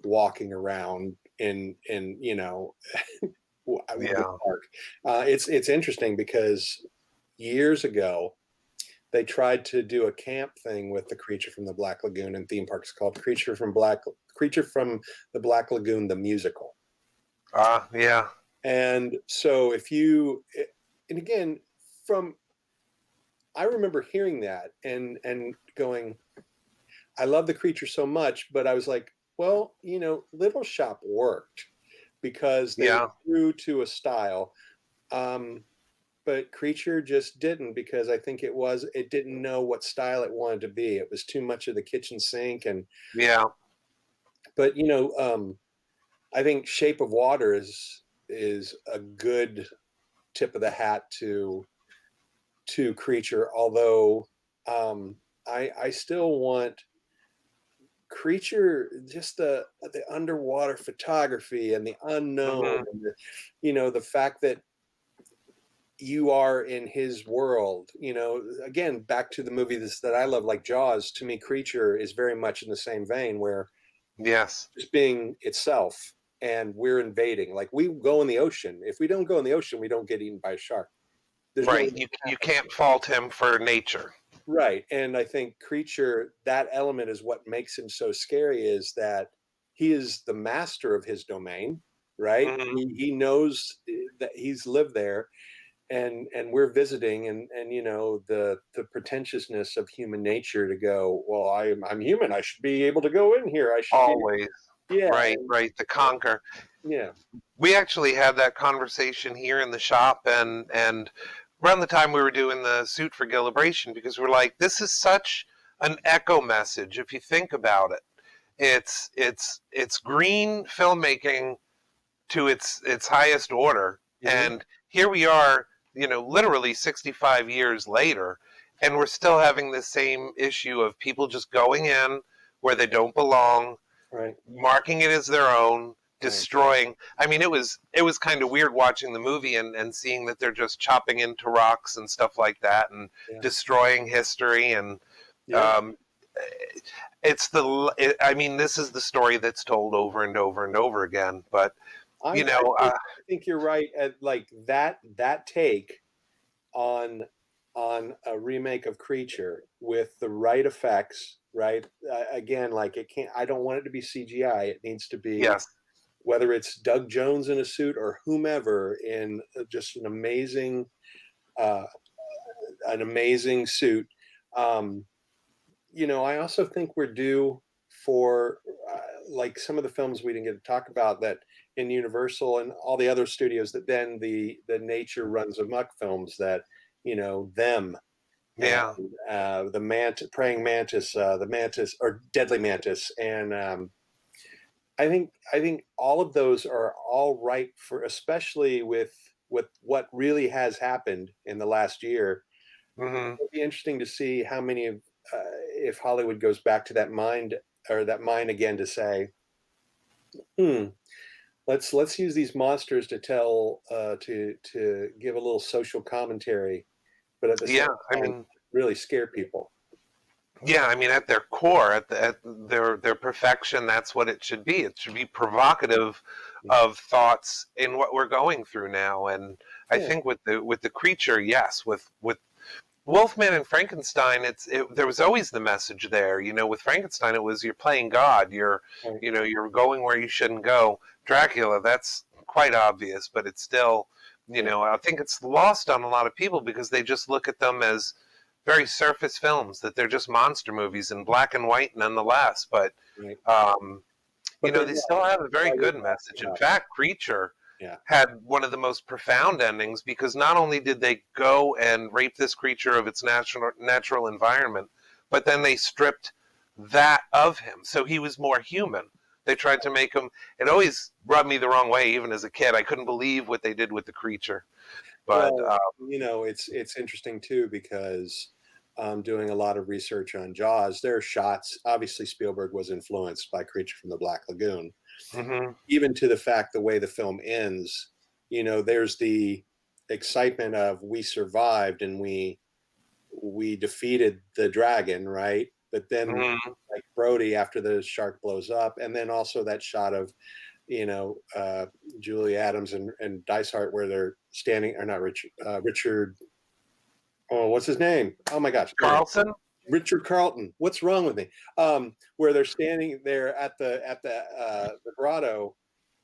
walking around in you know, the park. It's interesting because years ago they tried to do a camp thing with the Creature from the Black Lagoon in theme parks called Creature from the Black Lagoon, the musical. Yeah. And so and again, I remember hearing that and going, I love the Creature so much, but I was like, well, you know, Little Shop worked because they grew to a style. But Creature just didn't, because I think it didn't know what style it wanted to be. It was too much of the kitchen sink but you know, I think Shape of Water is a good tip of the hat to Creature, although I still want Creature, just the underwater photography and the unknown, and you know, the fact that you are in his world, you know, again, back to the movies that I love, like Jaws. To me, Creature is very much in the same vein, where just being itself, and we're invading. Like, we go in the ocean. If we don't go in the ocean, we don't get eaten by a shark. You can't fault him for nature. Right. And I think Creature, that element is what makes him so scary, is that he is the master of his domain, right? He knows that he's lived there. And we're visiting, and you know, the pretentiousness of human nature to go, well, I'm human, I should be able to go in here. I should always right to conquer. Yeah, we actually had that conversation here in the shop, and around the time we were doing the Suit for Gilibration, because we're like, this is such an echo message if you think about it. It's green filmmaking to its highest order, and here we are, you know, literally 65 years later, And we're still having the same issue of people just going in where they don't belong, Right. marking it as their own, destroying. I mean, it was kind of weird watching the movie and seeing that they're just chopping into rocks and stuff like that and destroying history. And I mean, this is the story that's told over and over and over again. But I think you're right. At like that take on a remake of Creature with the right effects, right? Again, like it can't. I don't want it to be CGI. It needs to be whether it's Doug Jones in a suit or whomever in just an amazing suit. I also think we're due for like some of the films we didn't get to talk about that in Universal and all the other studios that then the nature runs amok films that them the praying mantis, the mantis or deadly mantis, and I think all of those are all right for, especially with what really has happened in the last year. Mm-hmm. It'll be interesting to see how many of if Hollywood goes back to that mind again to say, let's use these monsters to tell to give a little social commentary, but at the same time, really scare people. Yeah, I mean, at their core, at their perfection, that's what it should be. It should be provocative of thoughts in what we're going through now. And I think with the Creature, yes, with Wolfman and Frankenstein, there was always the message there. With Frankenstein, it was you're playing God. You're going where you shouldn't go. Dracula, that's quite obvious, but it's still, I think it's lost on a lot of people because they just look at them as very surface films, that they're just monster movies in black and white nonetheless. But, they still have a very good message. In fact, Creature had one of the most profound endings because not only did they go and rape this creature of its natural environment, but then they stripped that of him. So he was more human. They tried to make him, it always rubbed me the wrong way, even as a kid. I couldn't believe what they did with the creature. But it's interesting too because doing a lot of research on Jaws, there are shots. Obviously, Spielberg was influenced by Creature from the Black Lagoon, even to the fact the way the film ends. There's the excitement of we survived and we defeated the dragon, right? But then, like Brody, after the shark blows up, and then also that shot of Julie Adams and Dicehart where they're standing, or not Richard. Oh, what's his name? Oh my gosh, Carlson. Richard Carlton. What's wrong with me? Where they're standing there at the grotto,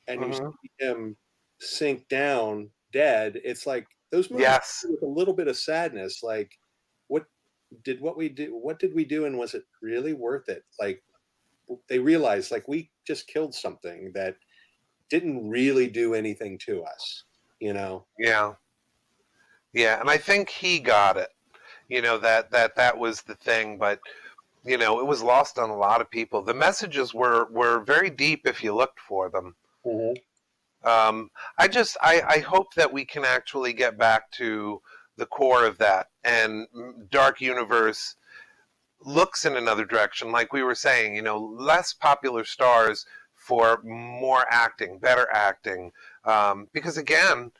and you see him sink down dead. It's like those movies with a little bit of sadness. Like, what did we do, and was it really worth it? Like, they realized like we just killed something that didn't really do anything to us, Yeah, and I think he got it. That was the thing, but it was lost on a lot of people. The messages were very deep if you looked for them. I hope that we can actually get back to the core of that, and Dark Universe looks in another direction, like we were saying, less popular stars for more acting, better acting. Because again,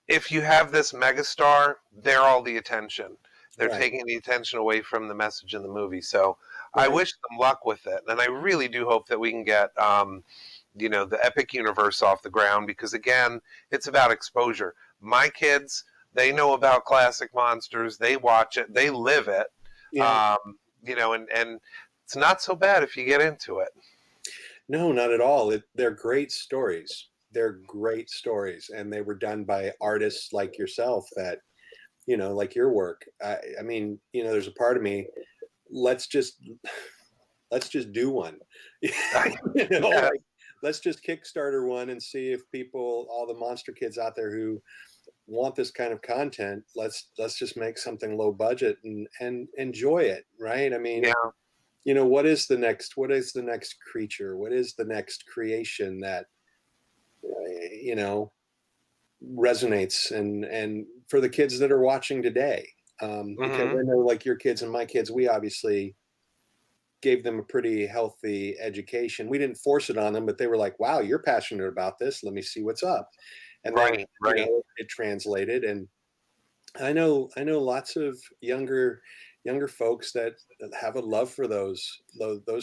if you have this megastar, they're all the attention. They're taking the attention away from the message in the movie. So I wish them luck with it. And I really do hope that we can get, the epic universe off the ground, because again, it's about exposure. My kids, they know about classic monsters. They watch it. They live it. And it's not so bad if you get into it. No, not at all. They're great stories. They're great stories, and they were done by artists like yourself that, like your work. I mean, there's a part of me. Let's just do one. Like, let's just Kickstarter one and see if people, all the monster kids out there who want this kind of content, let's just make something low budget and enjoy it, right? I mean, what is the next creature? What is the next creation that resonates and for the kids that are watching today? Because I know, like your kids and my kids, we obviously gave them a pretty healthy education. We didn't force it on them, but they were like, "Wow, you're passionate about this. Let me see what's up." And then it translated. And I know lots of younger folks that have a love for those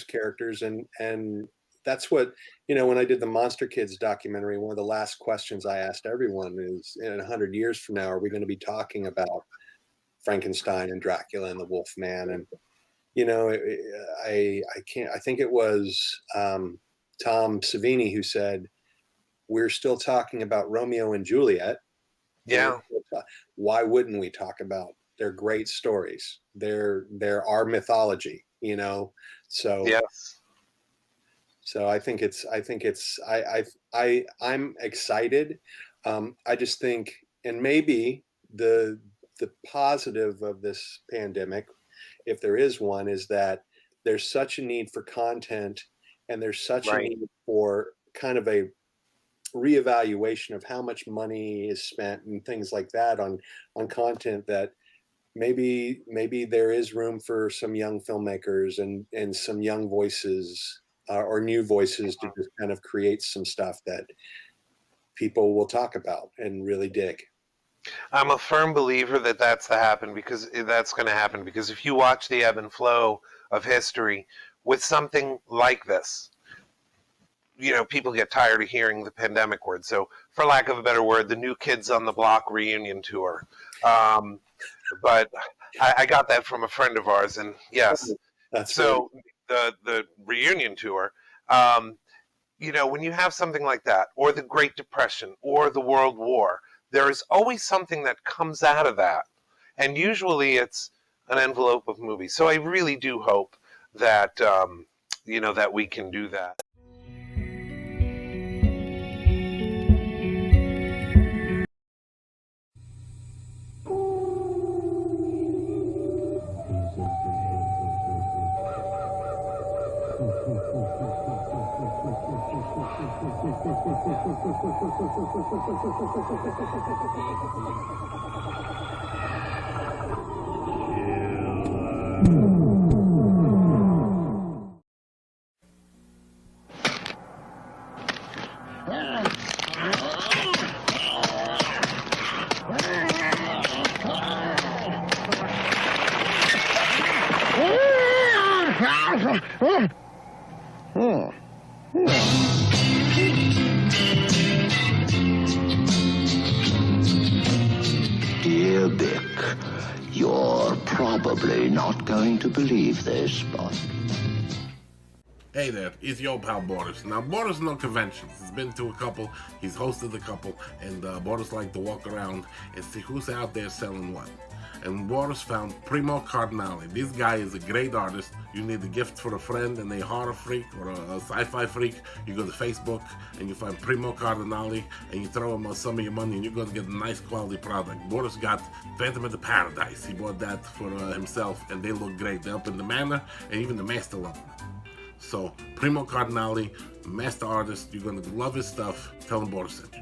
characters, and that's what, when I did the Monster Kids documentary, one of the last questions I asked everyone is, in 100 years from now, are we going to be talking about Frankenstein and Dracula and the Wolfman? And I can't. I think it was Tom Savini who said, "We're still talking about Romeo and Juliet." Yeah. Why wouldn't we talk about their great stories? They're our mythology, So yes. So I'm excited. I just think, and maybe the positive of this pandemic, if there is one, is that there's such a need for content, and there's such a need for kind of a reevaluation of how much money is spent and things like that on content, that maybe there is room for some young filmmakers and some young voices, or new voices, to just kind of create some stuff that people will talk about and really dig. I'm a firm believer that that's going to happen, because if you watch the ebb and flow of history with something like this, people get tired of hearing the pandemic word. So, for lack of a better word, the New Kids on the Block reunion tour. But I got that from a friend of ours, and yes. So the reunion tour, when you have something like that, or the Great Depression, or the World War, there is always something that comes out of that, and usually it's an envelope of movies. So I really do hope that that we can do that. Dear Bick, you're probably not going to believe this, but... Hey there, it's your pal Boris. Now, Boris knows conventions. He's been to a couple, he's hosted a couple, and Boris likes to walk around and see who's out there selling what. And Boris found Primo Cardinale. This guy is a great artist. You need a gift for a friend and a horror freak or a sci-fi freak. You go to Facebook and you find Primo Cardinale and you throw him some of your money and you're going to get a nice quality product. Boris got Phantom of the Paradise. He bought that for himself, and they look great. They're up in the Manor, and even the Master love them. So, Primo Cardinale, master artist, you're going to love his stuff. Tell him Boris sent you.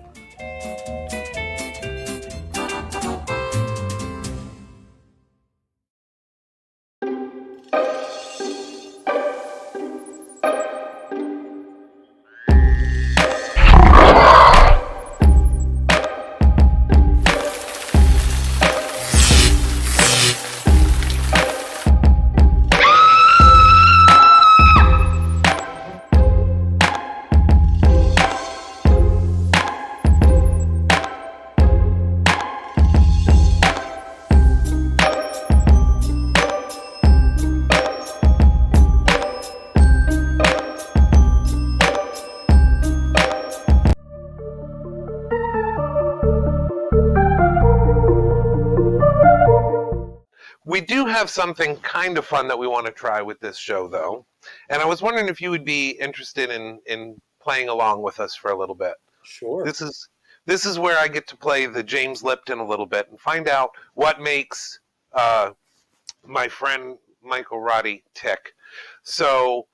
We do have something kind of fun that we want to try with this show, though. And I was wondering if you would be interested in playing along with us for a little bit. Sure. This is where I get to play the James Lipton a little bit and find out what makes my friend Michael Roddy tick. So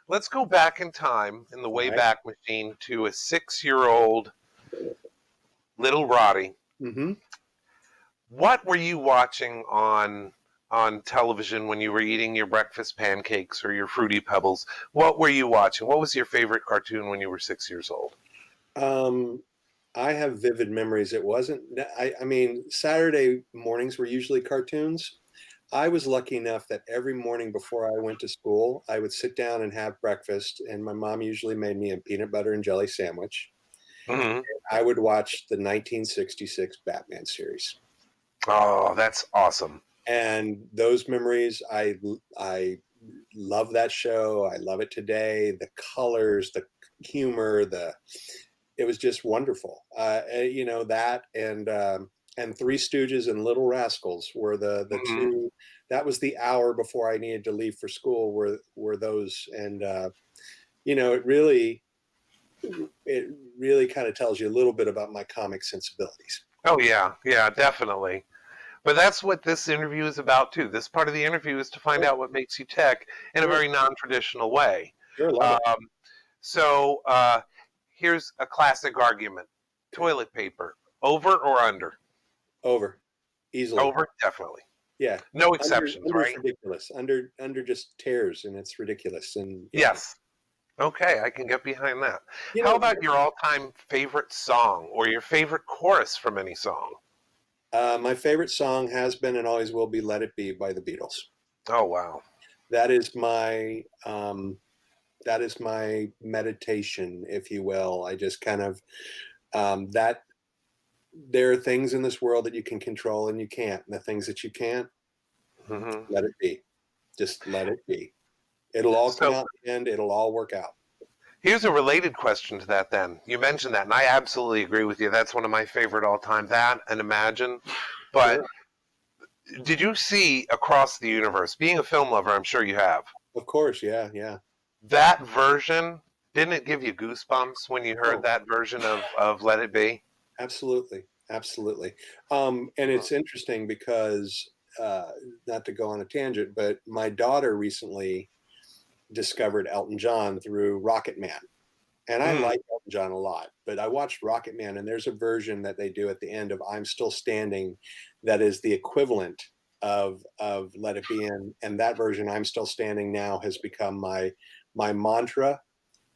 let's go back in time in the Wayback Machine to a 6-year-old little Roddy. Mm-hmm. What were you watching on television when you were eating your breakfast pancakes or your Fruity Pebbles? What were you watching? What was your favorite cartoon when you were 6 years old? I have vivid memories. It wasn't. I mean, Saturday mornings were usually cartoons. I was lucky enough that every morning before I went to school, I would sit down and have breakfast, and my mom usually made me a peanut butter and jelly sandwich. Mm-hmm. I would watch the 1966 Batman series. Oh, that's awesome. And those memories, I love that show. I love it today. The colors, the humor, it was just wonderful. That and Three Stooges and Little Rascals were the two. That was the hour before I needed to leave for school. Were those, and it really kind of tells you a little bit about my comic sensibilities. Oh yeah, definitely. But that's what this interview is about too. This part of the interview is to find out what makes you tick in a very non-traditional way. Sure, love it. So here's a classic argument: toilet paper, over or under? Over, easily. Over, definitely. Yeah, no exceptions, under right? Ridiculous. Under just tears, and it's ridiculous. And yes, okay, I can get behind that. How about your all-time favorite song or your favorite chorus from any song? My favorite song has been and always will be "Let It Be" by the Beatles. Oh wow, that is my meditation, if you will. I just kind of that there are things in this world that you can control and you can't. And the things that you can't, let it be. Just let it be. It'll all come out in the end. It'll all work out. Here's a related question to that then. You mentioned that, and I absolutely agree with you. That's one of my favorite all-time, that and Imagine. But did you see Across the Universe? Being a film lover, I'm sure you have. Of course, yeah. That version, didn't it give you goosebumps when you heard that version of Let It Be? Absolutely. And it's interesting because, not to go on a tangent, but my daughter recently discovered Elton John through Rocket Man. And I like Elton John a lot, but I watched Rocket Man, and there's a version that they do at the end of I'm Still Standing that is the equivalent of Let It Be In. And that version, I'm Still Standing, now has become my mantra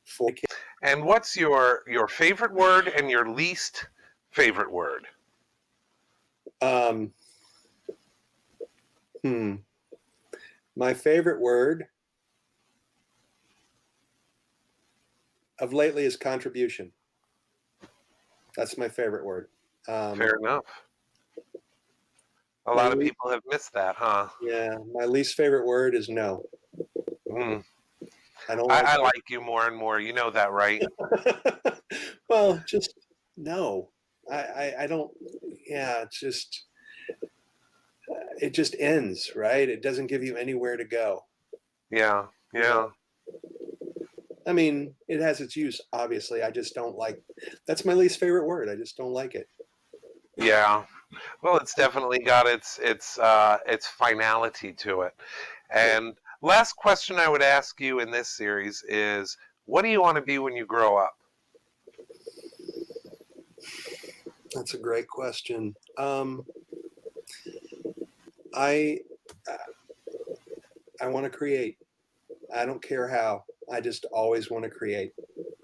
for kids. And what's your favorite word and your least favorite word? My favorite word of lately is contribution. That's my favorite word. Fair enough. A lot of people have missed that, huh? Yeah. My least favorite word is no. I like you more and more. You know that, right? Well, just no. I don't. Yeah, it just ends, right? It doesn't give you anywhere to go. Yeah. I mean, it has its use, obviously. I just don't like. That's my least favorite word. I just don't like it. Yeah. Well, it's definitely got its finality to it. And last question I would ask you in this series is, what do you want to be when you grow up? That's a great question. I want to create. I don't care how. I just always want to create.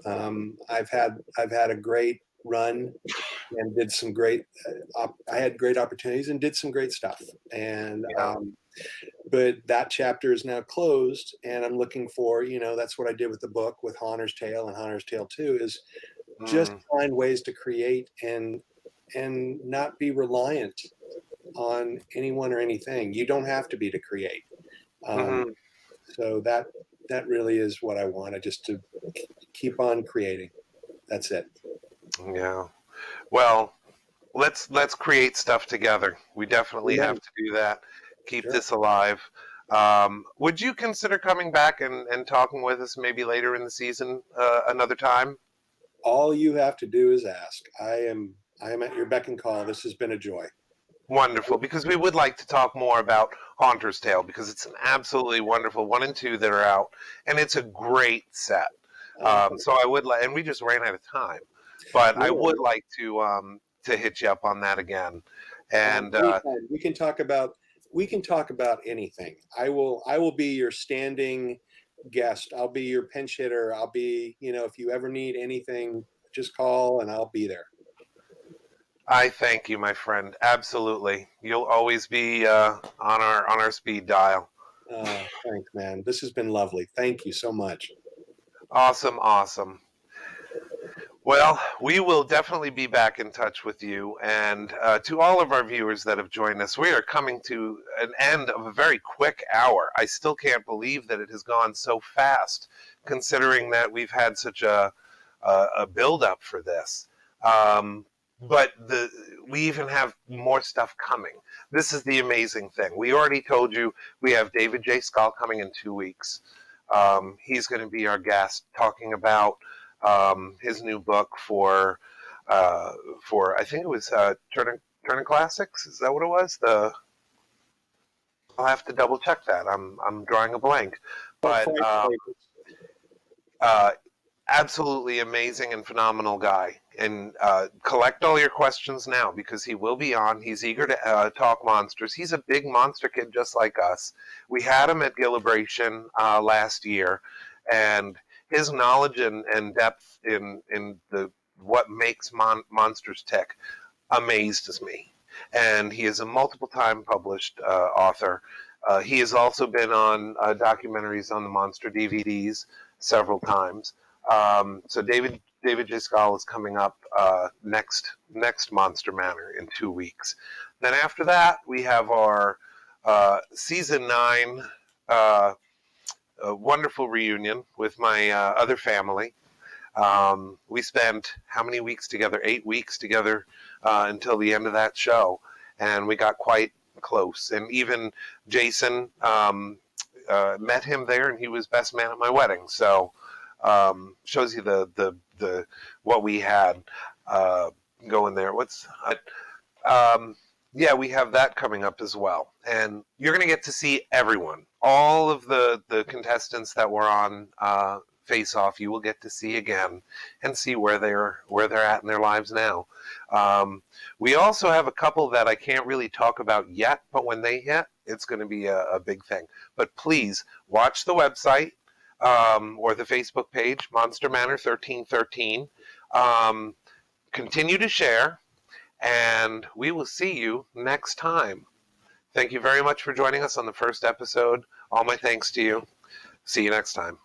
I've had a great run and did some great. I had great opportunities and did some great stuff. And but that chapter is now closed, and I'm looking for. That's what I did with the book with Haunter's Tale and Haunter's Tale 2 is just find ways to create and not be reliant on anyone or anything. You don't have to be to create. So that really is what I want. I just to keep on creating. That's it. Yeah. Well, let's create stuff together. We definitely have to do that. Keep this alive. Would you consider coming back and talking with us maybe later in the season another time? All you have to do is ask. I am at your beck and call. This has been a joy. Wonderful, because we would like to talk more about Haunter's Tale, because it's an absolutely wonderful 1 and 2 that are out, and it's a great set. So I would like, and we just ran out of time, but I would like to hit you up on that again. And we can talk about anything. I will be your standing guest. I'll be your pinch hitter. I'll be, if you ever need anything, just call and I'll be there. I thank you, my friend. Absolutely. You'll always be on our speed dial. Thanks, man. This has been lovely. Thank you so much. Awesome. Well, we will definitely be back in touch with you. And to all of our viewers that have joined us, we are coming to an end of a very quick hour. I still can't believe that it has gone so fast, considering that we've had such a build-up for this. But we even have more stuff coming. This is the amazing thing. We already told you we have David J. Scull coming in 2 weeks. He's going to be our guest talking about his new book for I think it was Turner Classics. Is that what it was? I'll have to double check that. I'm drawing a blank. But absolutely amazing and phenomenal guy. And collect all your questions now, because he will be on. He's eager to talk monsters. He's a big monster kid just like us. We had him at Gillibration last year, and his knowledge and depth in what makes monsters tick amazes me. And he is a multiple-time published author. He has also been on documentaries on the monster DVDs several times. So David J. Scull is coming up next Monster Manor in 2 weeks. Then after that, we have our season 9 wonderful reunion with my other family. We spent how many weeks together? 8 weeks together until the end of that show, and we got quite close. And even Jason met him there, and he was best man at my wedding. So shows you the what we had going there. Yeah, we have that coming up as well, and you're going to get to see everyone, all of the contestants that were on Face Off. You will get to see again and see where they're at in their lives now. We also have a couple that I can't really talk about yet, but when they hit, it's going to be a big thing. But please watch the website or the Facebook page, Monster Manor 1313. Continue to share, and we will see you next time. Thank you very much for joining us on the first episode. All my thanks to you. See you next time.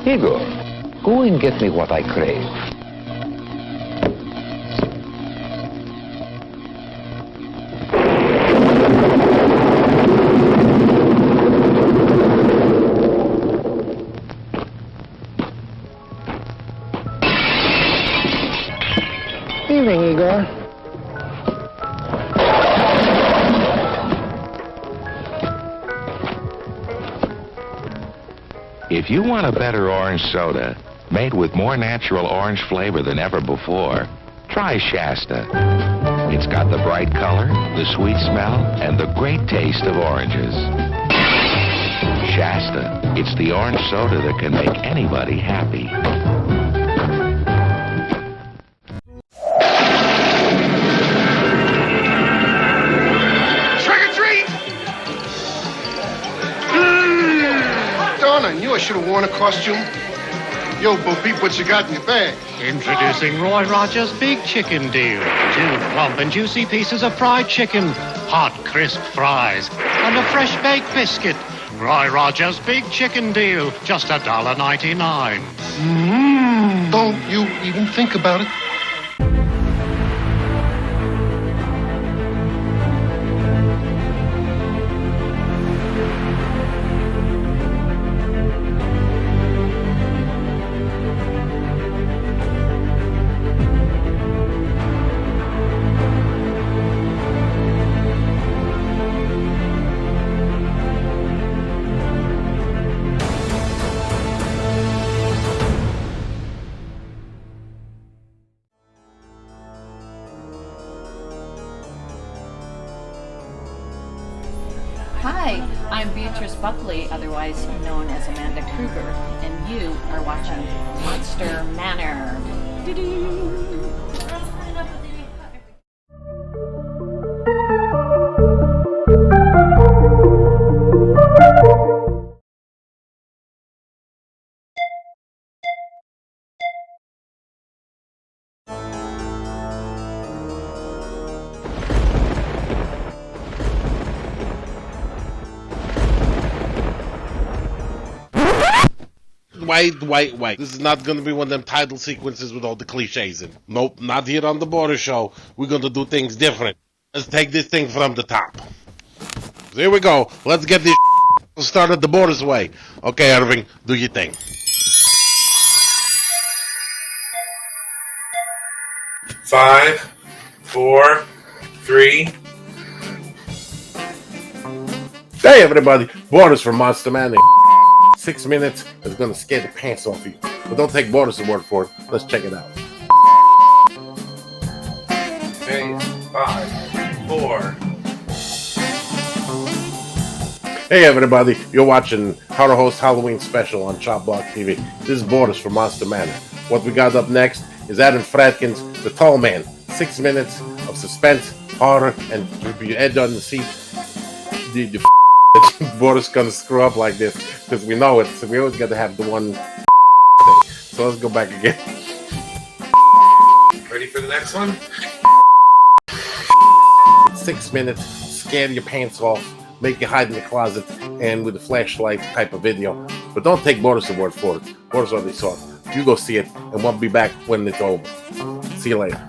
Igor, go and get me what I crave. Evening, Igor. If you want a better orange soda, made with more natural orange flavor than ever before, try Shasta. It's got the bright color, the sweet smell, and the great taste of oranges. Shasta. It's the orange soda that can make anybody happy. I knew I should have worn a costume. Yo, Bo Peep, what you got in your bag? Introducing Roy Rogers' Big Chicken Deal. 2 plump and juicy pieces of fried chicken, hot, crisp fries, and a fresh baked biscuit. Roy Rogers' Big Chicken Deal, just $1.99. Mmm. Don't you even think about it. Hi, I'm Beatrice Buckley, otherwise known as Amanda Kruger, and you are watching Monster Manor. Wait. This is not going to be one of them title sequences with all the cliches in. Nope, not here on the Border Show. We're going to do things different. Let's take this thing from the top. So here we go. Let's get this started the Borders way. Okay, Irving, do your thing. Five, four, three. Hey everybody, Borders from Monster Manor. 6 minutes is gonna scare the pants off you. But don't take Borders' word for it. Let's check it out. Hey, 5, 4. Hey everybody, you're watching How to Host Halloween Special on Chop Block TV. This is Borders from Monster Manor. What we got up next is Adam Fradkin's The Tall Man. 6 minutes of suspense, horror, and keep your head on the seat. The Borders gonna screw up like this because we know it, so we always got to have the one thing. So let's go back again. Ready for the next one? 6 minutes, scare your pants off, make you hide in the closet, and with a flashlight type of video. But don't take Borders' word for it. Borders already saw it. You go see it, and we'll be back when it's over. See you later.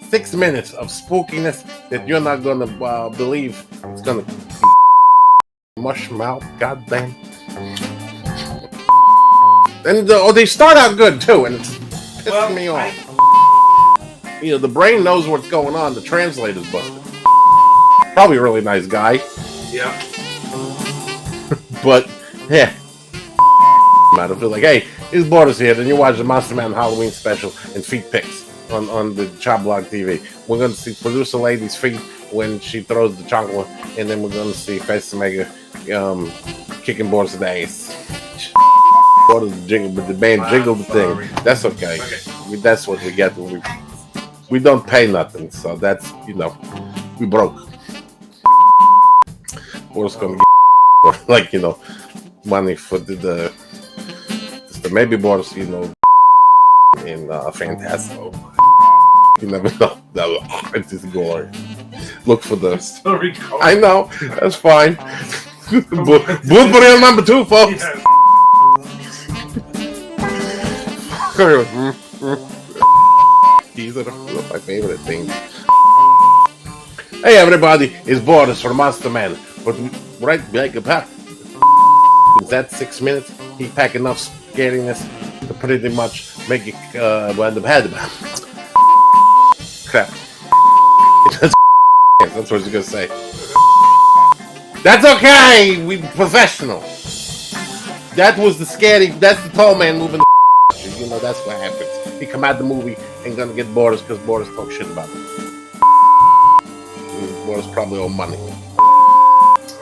Six minutes of spookiness that you're not gonna believe. It's gonna be mush mouth, goddamn. And they start out good too, and it's pissing me off. You know, the brain knows what's going on. The translator's busted. Probably a really nice guy. Yeah. But yeah, might feel like, hey, here's Borders here. Then you watch the Monster Man Halloween special and feet pics on the Chop Block TV. We're gonna see producer lady's feet when she throws the chocolate, and then we're gonna see Face Mega kicking Borders in the ass. Borders jiggle, but the band jiggled the thing. That's okay. That's what we get. We don't pay nothing, so that's, you know, we broke. Borders gonna get like, you know, money for the maybe Borders, you know, in Fantastic. You never know. It's just glory. Look for the. I know. That's fine. Blueberry number 2, folks. These are my favorite things. Hey everybody, it's Borders for Monster Man. But right back about that 6 minutes, he packed enough scariness to pretty much make it crap. That's what you're gonna say. That's okay. We professional. That was the scary. That's the tall man moving. You know, that's what happens. He come out the movie and gonna get Borders because Borders talk shit about him. Borders probably owe money. All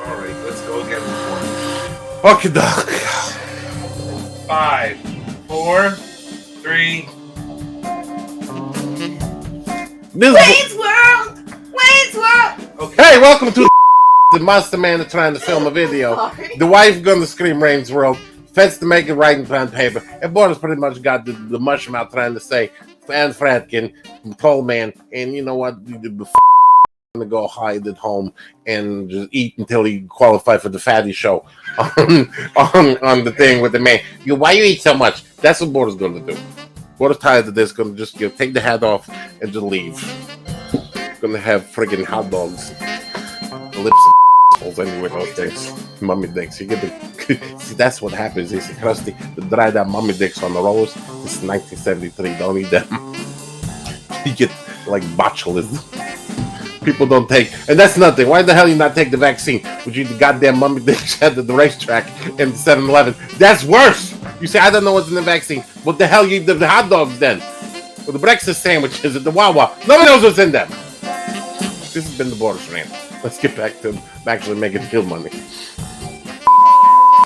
right, let's go again. Okay, doc. 5, 4, 3. Wayne's World! Wayne's World! Okay. Hey, welcome to the Monster Man is trying to film a video. Sorry. The wife gonna scream Wayne's World. Fence to make it writing on paper. And Borders pretty much got the mushroom out trying to say, and Fradkin, tall man, and you know what? to go hide at home and just eat until he qualified for the fatty show on the thing with the man. Why you eat so much? That's what Boris going to do. Boris tired of this, going to just take the hat off and just leave. Going to have friggin' hot dogs, lips and holes anyway. Those things, mummy dicks. You get the see. That's what happens. It's crusty. The dried out mummy dicks on the rollers. This is 1973. Don't eat them. You get like botulism. People don't take, and that's nothing. Why the hell you not take the vaccine? Would you the goddamn mummy dicks at the racetrack and the 7-Eleven? That's worse. You say I don't know what's in the vaccine. What the hell you eat the hot dogs then? Or the breakfast sandwiches at the Wawa? Nobody knows what's in them. This has been the Boris rant. Let's get back to actually making real money.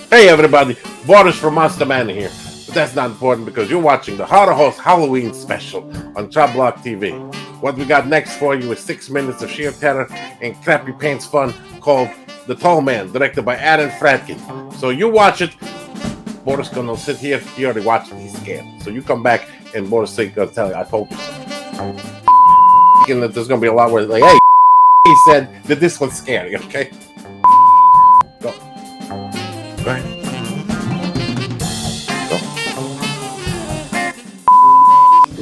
Hey everybody, Boris from Monster Manor here. But that's not important because you're watching the Horror Host Halloween special on Chop Block TV. What we got next for you is 6 minutes of sheer terror and crappy pants fun called The Tall Man, directed by Aaron Fratkin. So you watch it. Boris gonna sit here. He already watched it. He's scared. So you come back and Boris is gonna tell you, I told you so. And that there's gonna be a lot where like, hey, he said that this one's scary. Okay. Go. Go ahead.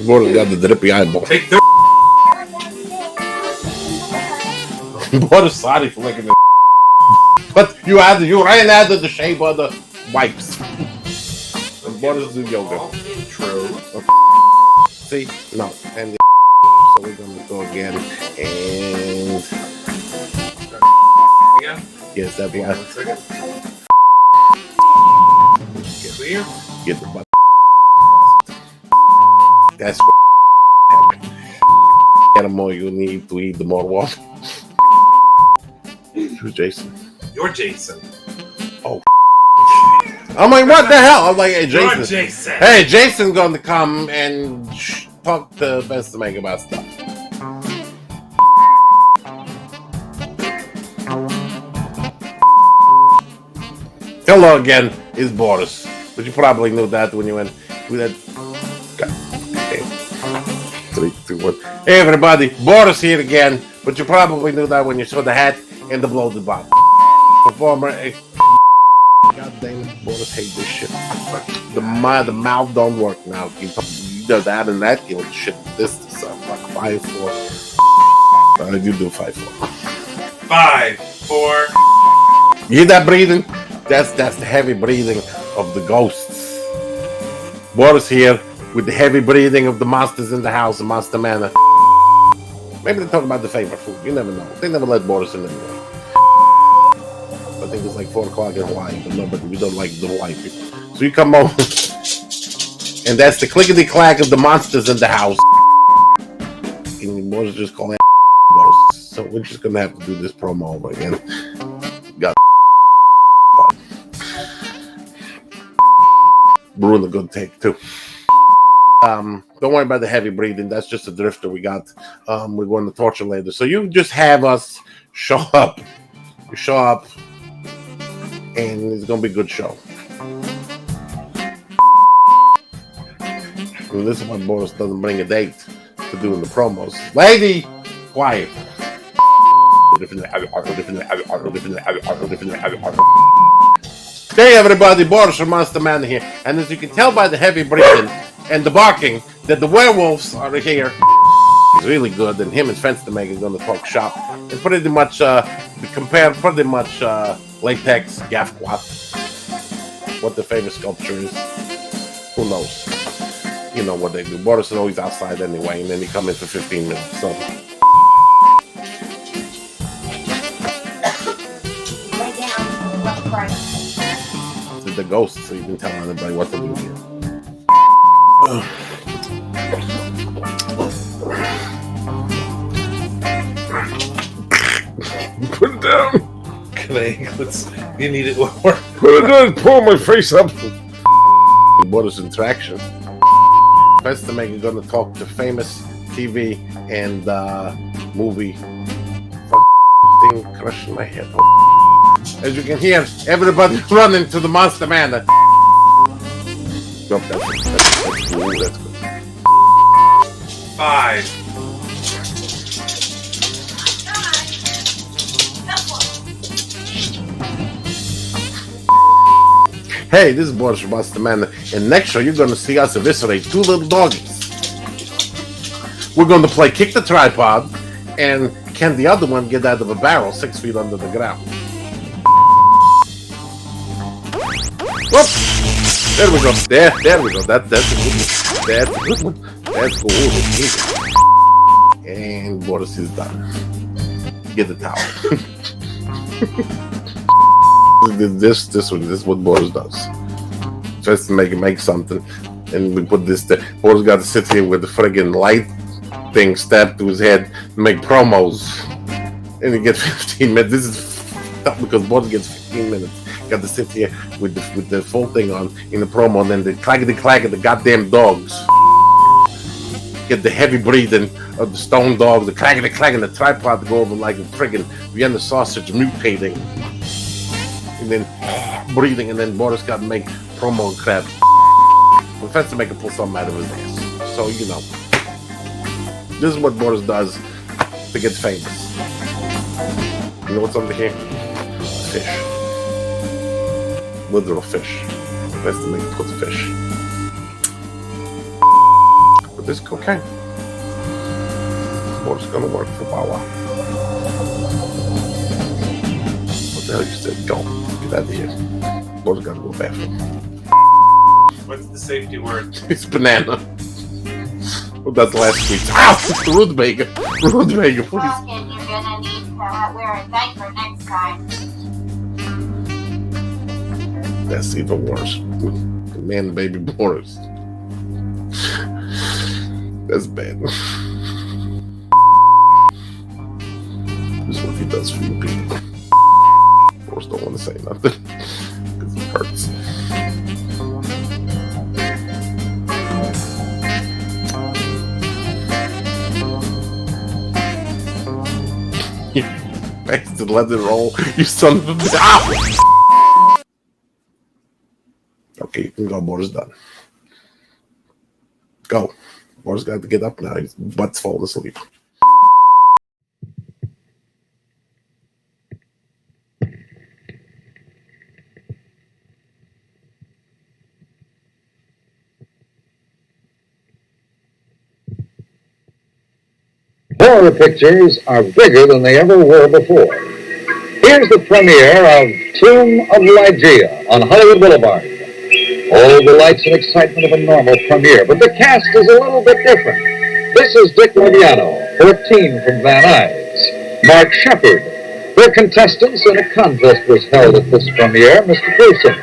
Boris got the drippy eyeball. Take the Boris sorry for licking it. But you ran out of the shape of the wipes. And Boris do yoga. True. See? No. And the so we're gonna go again and again? yes, that'd be One second. Get clear. Get the butt. That's what happened. The more you need to eat, the more water. Who's Jason? You're Jason. Oh. I'm like, what the hell? I'm like, hey, Jason. You're Jason. Hey, Jason's going to come and talk to Best Make about stuff. Hello again, it's Boris. But you probably knew that when you went with that. Okay. 3, 2, 1. Hey everybody, Boris here again. But you probably knew that when you saw the hat and the bloated bottom. Performer. God damn it, Boris hate this shit. The mouth don't work now. You do that and that, you'll shit this stuff like 5-4. You do 5-4. 5-4. You hear that breathing? That's the heavy breathing of the ghosts. Boris here with the heavy breathing of the monsters in the house in Monster Manor. Maybe they talk about the favorite food. You never know. They never let Boris in anyway. I think it's like 4 o'clock in Hawaii, but nobody, we don't like the Hawaii people. So you come over, and that's the clickety-clack of the monsters in the house. And Boris just call it ghosts. So we're just gonna have to do this promo over again. Got ruin a good take too. Don't worry about the heavy breathing. That's just a drifter we got. We're going to torture later. So you just have us show up. You show up, and it's gonna be a good show. And this is why Boris doesn't bring a date to do in the promos. Lady, quiet. Hey everybody, Boris from Monster Manor here. And as you can tell by the heavy breathing and the barking that the werewolves are here. It's really good, and him and Fence the Maker are going to talk shop. And pretty much compare pretty much latex, gaffquat. What the favorite sculpture is. Who knows? You know what they do. Boris is always outside anyway, and then he come in for 15 minutes. So the ghosts, so you can tell everybody what to do here. Put it down. You need it more. Put it down. Pull my face up. Boris interaction. First, the maker gonna talk to famous TV and movie. Thing crushing my head. As you can hear, everybody's running to the Monster Manor. Nope, that's cool. That's good. 5. Hey, this is Boris from Monster Manor, and next show you're going to see us eviscerate 2 little doggies. We're going to play Kick the Tripod, and can the other one get out of a barrel 6 feet under the ground? Whoop! There we go. There we go. That's a good one. That's a good one. That's cool. And Boris is done. Get the towel. This is what Boris does. Just to make something, and we put this there. Boris got to sit here with the friggin' light thing stabbed to his head to make promos, and he gets 15 minutes. This is tough because Boris gets 15 minutes. Got to sit here with the full thing on in the promo, and then the clackety of the goddamn dogs. Get the heavy breathing of the stone dog, the clackety and the tripod to go over like a friggin' Vienna sausage mutating. And then breathing, and then Boris got to make promo and crap. Professor make him pull something out of his ass. So, you know. This is what Boris does to get famous. You know what's under here? Fish. Literal fish. That's to make him put fish. But this is cocaine. Boris is gonna work for Bow Wow. What the hell you said? Go. Get out of here. Boris gotta go bathroom. What's the safety word? It's banana. Well, that's last week's. Ow! It's the rutabaga. Rutabaga, please. You're gonna need to wear a diaper next time. That's even worse. Man, baby Boris. That's bad. This is what he does for you people. Boris don't want to say nothing because it hurts. Bastard, let it roll, you son of a bitch. Ow! Okay, you can go, Boris done. Go. Boris got to get up now, his butt's falling asleep. Horror pictures are bigger than they ever were before. Here's the premiere of Tomb of Lygia on Hollywood Boulevard. All the lights and excitement of a normal premiere, but the cast is a little bit different. This is Dick Laviano, 14 from Van Nuys, Mark Shepard. They're contestants, and a contest was held at this premiere. Mr. Pearson.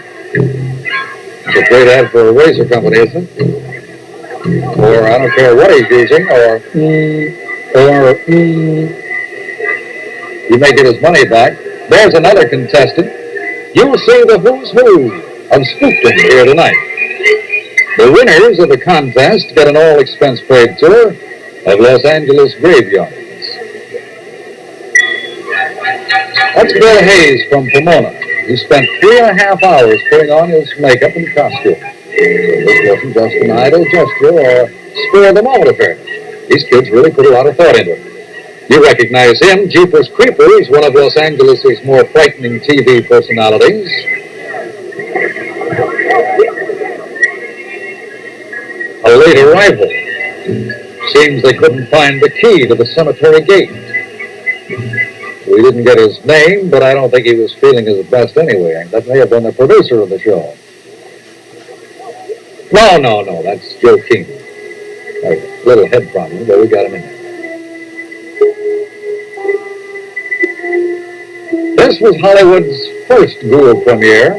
It's a great ad for a razor company, isn't it? Or I don't care what he's using, you may get his money back. There's another contestant. You'll see the who's who of spookdom here tonight. The winners of the contest get an all-expense-paid tour of Los Angeles graveyards. That's Bill Hayes from Pomona, who spent 3.5 hours putting on his makeup and costume. This wasn't just an idle gesture or spur-of-the-moment affair. These kids really put a lot of thought into it. You recognize him, Jeepers Creepers, one of Los Angeles' more frightening TV personalities. A late arrival. Seems they couldn't find the key to the cemetery gate. We didn't get his name, but I don't think he was feeling his best anyway. That may have been the producer of the show. No, that's Joe King. A little head problem, but we got him in there. This was Hollywood's first ghoul premiere,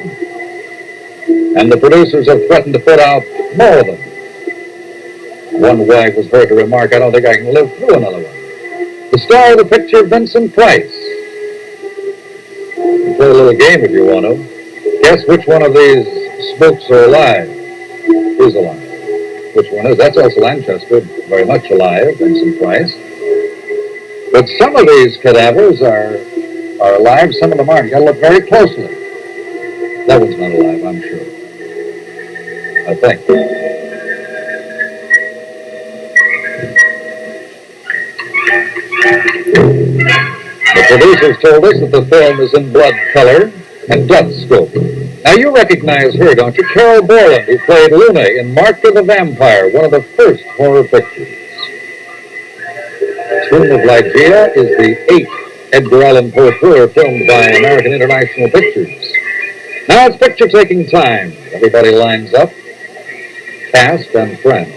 and the producers have threatened to put out more of them. One wag was heard to remark, I don't think I can live through another one. The star of the picture, Vincent Price. We'll play a little game if you want to. Guess which one of these spooks are alive. Who's alive? Which one is? That's Elsa Lanchester, very much alive, Vincent Price. But some of these cadavers are alive, some of them aren't. You gotta look very closely. That one's not alive, I'm sure. I think. The producers told us that the film is in blood color and blood scope. Now, you recognize her, don't you? Carol Borland, who played Luna in Mark the Vampire, one of the first horror pictures. Tomb of Lygia is the 8th Edgar Allan Poe thriller filmed by American International Pictures. Now it's picture-taking time. Everybody lines up, cast and friends.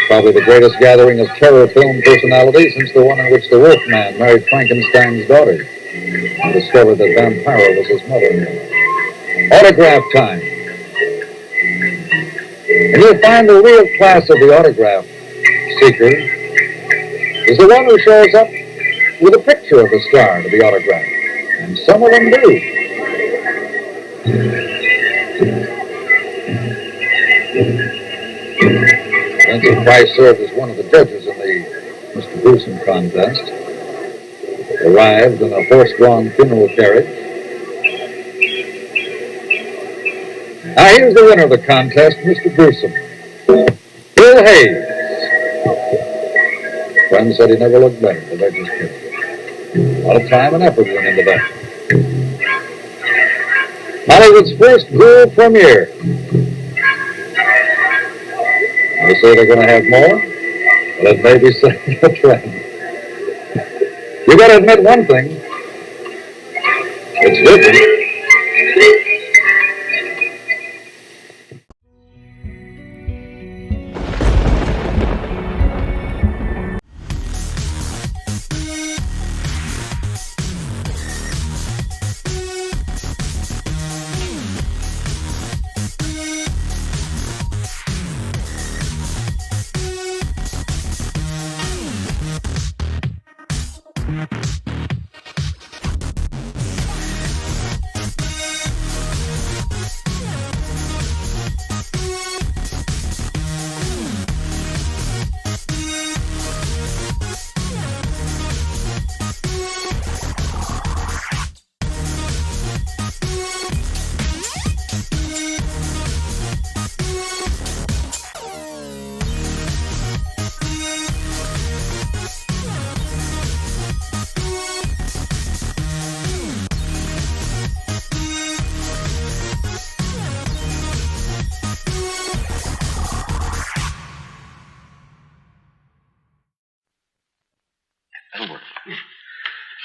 Probably the greatest gathering of terror film personalities since the one in which the Wolfman married Frankenstein's daughter and discovered that Vampira was his mother-in-law. Autograph time. And you'll find the real class of the autograph seeker is the one who shows up with a picture of the star to be autographed. And some of them do. Vincent Price served as one of the judges in the Mr. Gruesome contest. Arrived in a horse-drawn funeral carriage. Now here's the winner of the contest, Mr. Gruesome. Bill Hayes. Friends said he never looked better, but they're just kidding. A lot of time and effort went into that. Hollywood's first Ghoul premiere. They say they're going to have more, but it may be setting a trend. You got to admit one thing. It's different.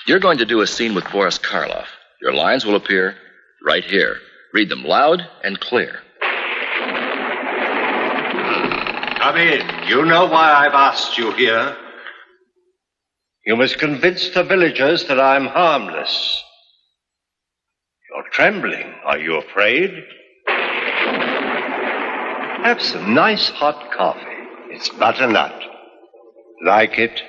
You're going to do a scene with Boris Karloff. Your lines will appear right here. Read them loud and clear. Come in. You know why I've asked you here. You must convince the villagers that I'm harmless. You're trembling. Are you afraid? Have some nice hot coffee. It's butternut. Like it?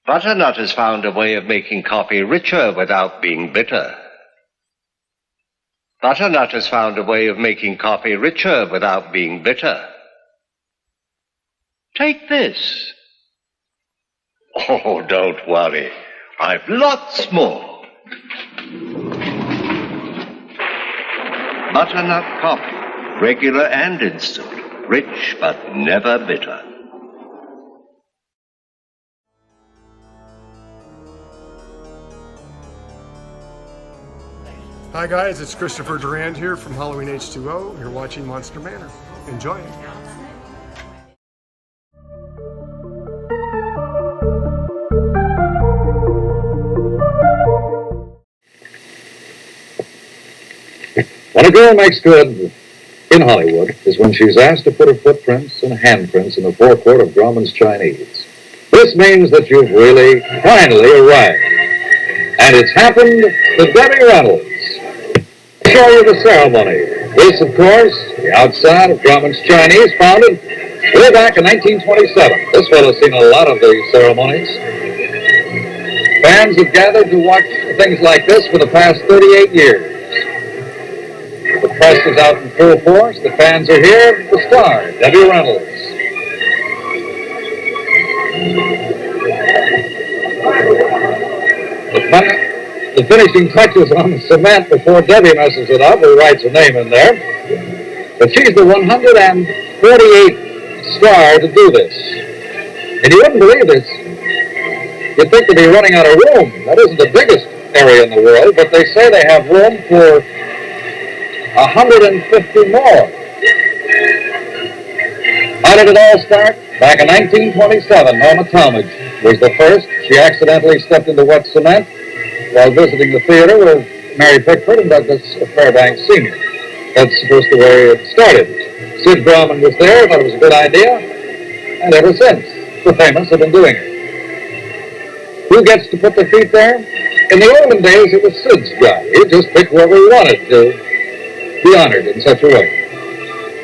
Butternut has found a way of making coffee richer without being bitter. Butternut has found a way of making coffee richer without being bitter. Take this. Oh, don't worry. I've lots more. Butternut coffee, regular and instant, rich but never bitter. Hi guys, it's Christopher Durand here from Halloween H2O. You're watching Monster Manor. Enjoy it. When a girl makes good in Hollywood is when she's asked to put her footprints and handprints in the forecourt of Grauman's Chinese. This means that you've really, finally arrived. And it's happened to Debbie Reynolds. Show you the ceremony. This, of course, the outside of Grauman's Chinese, founded way back in 1927. This fellow's seen a lot of these ceremonies. Fans have gathered to watch things like this for the past 38 years. The press is out in full force. The fans are here. The star, Debbie Reynolds. The finishing touches on the cement before Debbie messes it up, who writes her name in there. But she's the 148th star to do this. And you wouldn't believe this. You'd think they'd be running out of room. That isn't the biggest area in the world, but they say they have room for 150 more. How did it all start? Back in 1927, Norma Talmadge was the first. She accidentally stepped into wet cement while visiting the theater with Mary Pickford and Douglas Fairbanks Sr. That's supposed to be where it started. Sid Grauman was there, thought it was a good idea, and ever since, the famous have been doing it. Who gets to put their feet there? In the olden days, it was Sid's job. He'd just pick whoever he wanted to be honored in such a way.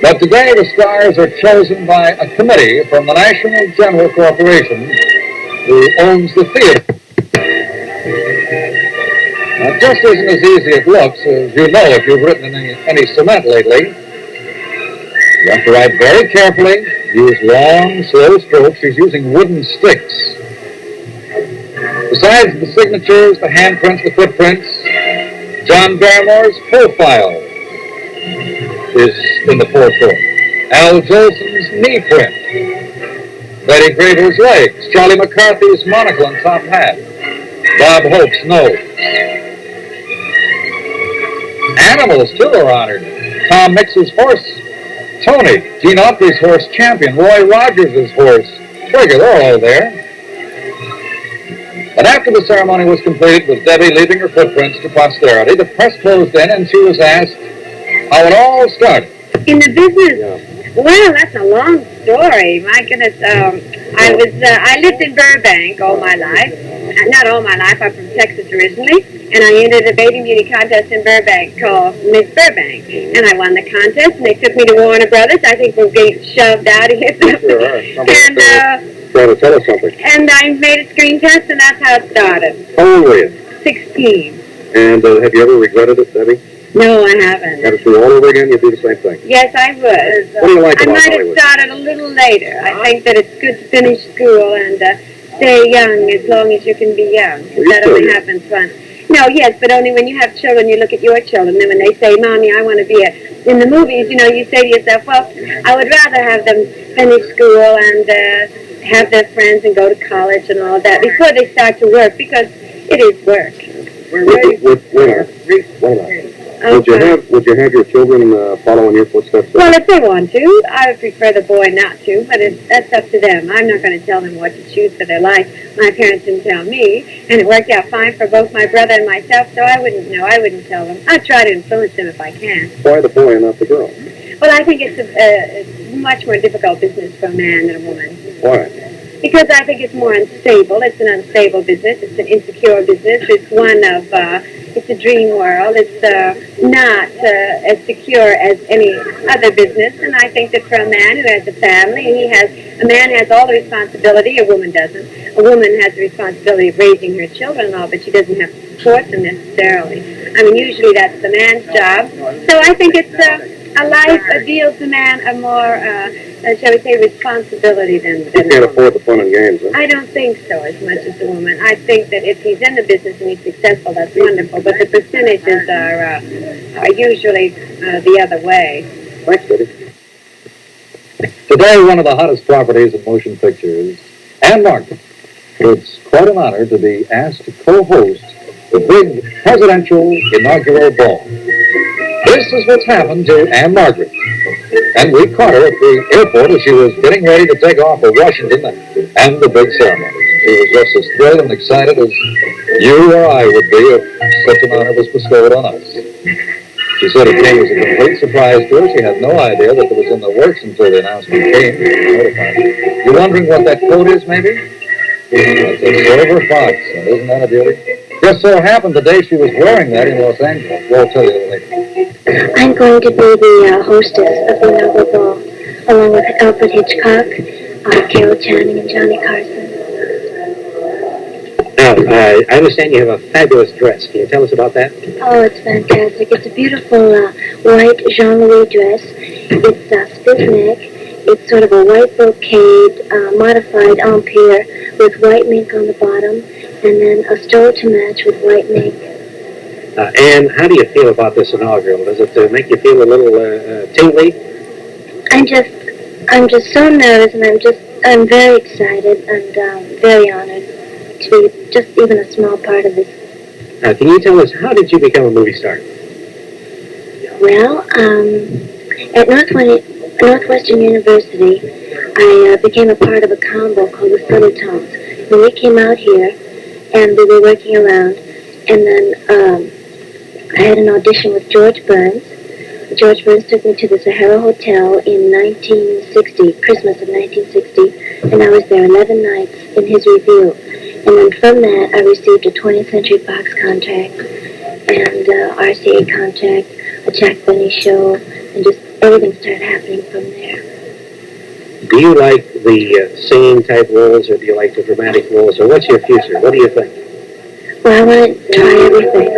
But today, the stars are chosen by a committee from the National General Corporation, who owns the theater. Now, it just isn't as easy as it looks, as you know if you've written in any cement lately. You have to write very carefully, use long, slow strokes. She's using wooden sticks. Besides the signatures, the handprints, the footprints, John Barrymore's profile is in the forecourt. Al Jolson's knee print. Betty Gravel's legs. Charlie McCarthy's monocle and top hat. Bob Hope's nose. Animals, too, are honored. Tom Mix's horse, Tony. Gene Autry's horse, Champion. Roy Rogers' horse, Trigger. They're all there. But after the ceremony was completed, with Debbie leaving her footprints to posterity, the press closed in and she was asked how it all started. In the business? Well, that's a long story. My goodness, I lived in Burbank all my life. Not all my life, I'm from Texas originally. And I entered a bathing beauty contest in Burbank called Miss Burbank. And I won the contest, and they took me to Warner Brothers. I think we're getting shoved out of here. And, trying to tell us something. And I made a screen test, and that's how it started. How old were you? 16. And have you ever regretted it, Debbie? No, I haven't. Got to do all over again, you'd do the same thing. Yes, I would. What do you like I about might Hollywood? have started a little later. I think that it's good to finish school and stay young as long as you can be young. That only happens once. No, yes, but only when you have children, you look at your children. Then when they say, Mommy, I want to be in the movies, you say to yourself, well, I would rather have them finish school and have their friends and go to college and all of that before they start to work, because it is work. Would you have your children follow in your footsteps? Well, if they want to. I would prefer the boy not to, but that's up to them. I'm not going to tell them what to choose for their life. My parents didn't tell me, and it worked out fine for both my brother and myself, so I wouldn't know. I wouldn't tell them. I'd try to influence them if I can. Why the boy and not the girl? Well, I think it's a much more difficult business for a man than a woman. Why? Because I think it's more unstable. It's an unstable business. It's an insecure business. It's one of, it's a dream world. It's not as secure as any other business. And I think that for a man who has a family, and a man has all the responsibility, a woman doesn't. A woman has the responsibility of raising her children and all, but she doesn't have to support them necessarily. I mean, usually that's the man's job. So I think it's a life deals the man a more, shall we say, responsibility than You can't afford the fun and games, huh? I don't think so as much as the woman. I think that if he's in the business and he's successful, that's wonderful. But the percentages are usually the other way. Thanks, Betty. Today, one of the hottest properties in motion pictures, Anne Margaret. It's quite an honor to be asked to co-host the big presidential inaugural ball. This is what's happened to Anne Margaret. And we caught her at the airport as she was getting ready to take off for Washington and the big ceremony. She was just as thrilled and excited as you or I would be if such an honor was bestowed on us. She said it came as a complete surprise to her. She had no idea that it was in the works until the announcement came. You're wondering what that coat is, maybe? It's a silver fox, and isn't that a beauty? Just so happened the day she was wearing that in Los Angeles. We'll tell you later. I'm going to be the hostess of the inaugural ball, along with Alfred Hitchcock, Carol Channing, and Johnny Carson. Now, I understand you have a fabulous dress. Can you tell us about that? Oh, it's fantastic. It's a beautiful white Jean-Louis dress. It's stiff neck. It's sort of a white brocade, modified empire with white mink on the bottom, and then a stole to match with white mink. Anne, how do you feel about this inaugural? Does it make you feel a little tingly? I'm just so nervous, and I'm very excited and very honored to be just even a small part of this Can you tell us, how did you become a movie star? Well, at Northwestern University, I became a part of a combo called the Subtletones. When we came out here, and we were working around, and then I had an audition with George Burns. George Burns took me to the Sahara Hotel in 1960, Christmas of 1960, and I was there 11 nights in his review. And then from that, I received a 20th Century Fox contract, and RCA contract, a Jack Benny show, and just everything started happening from there. Do you like the singing type roles, or do you like the dramatic roles, or what's your future? What do you think? Well, I want to try everything.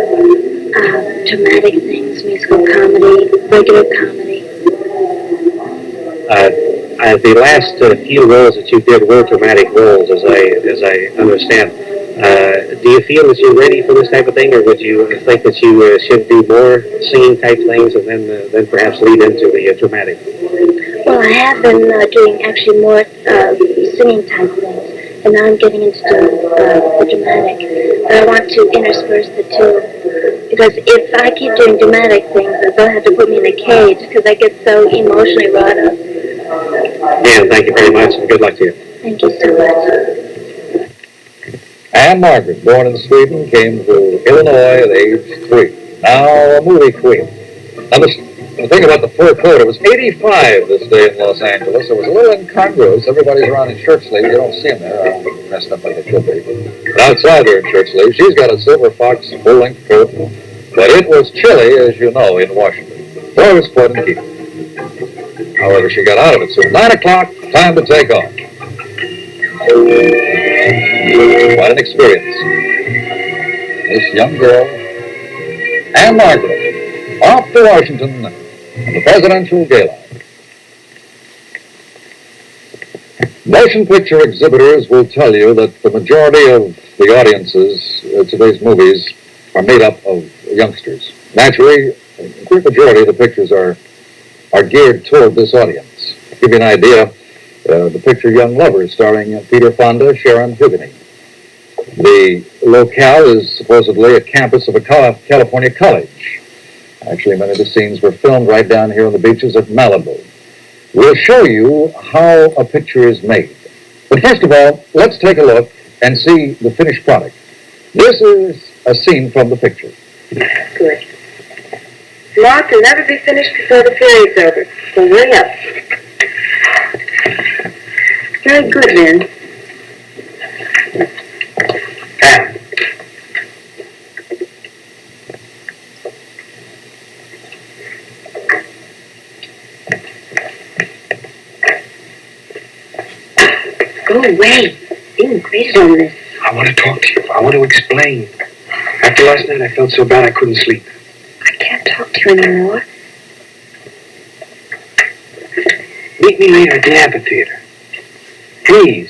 Dramatic things, musical comedy, regular comedy. The last few roles that you did were dramatic roles, as I understand. Do you feel that you're ready for this type of thing, or would you think that you should do more singing type things and then perhaps lead into the dramatic? Well, I have been doing actually more singing type things, and now I'm getting into the dramatic. But I want to intersperse the two, because if I keep doing dramatic things, they'll have to put me in a cage, because I get so emotionally wrought up. Dan, thank you very much, and good luck to you. Thank you so much. Anne Margaret, born in Sweden, came to Illinois at age 3. Now a movie queen. Now the thing about the fur coat, it was 85 this day in Los Angeles. It was a little incongruous. Everybody's around in shirt sleeves. You don't see them there. All messed up like they should be. But outside there in shirt sleeves, she's got a silver fox full-length coat. But it was chilly, as you know, in Washington. Boy, it was fun to keep. However, she got out of it soon. 9 o'clock, time to take off. What an experience. This young girl, Anne Margaret, off to Washington on the presidential gala. Motion picture exhibitors will tell you that the majority of the audiences to today's movies are made up of youngsters. Naturally, a great majority of the pictures are geared toward this audience. To give you an idea, the picture Young Lovers, starring Peter Fonda, Sharon Hughany. The locale is supposedly a campus of a California college. Actually, many of the scenes were filmed right down here on the beaches of Malibu. We'll show you how a picture is made. But first of all, let's take a look and see the finished product. This is a scene from the picture. Good. Mark will never be finished before the period's over, so hurry up. Very good, Lynn. Go away. Being graded on this. I want to talk to you. I want to explain. After last night, I felt so bad I couldn't sleep. I can't talk to you anymore. Meet me later at the amphitheater. Please.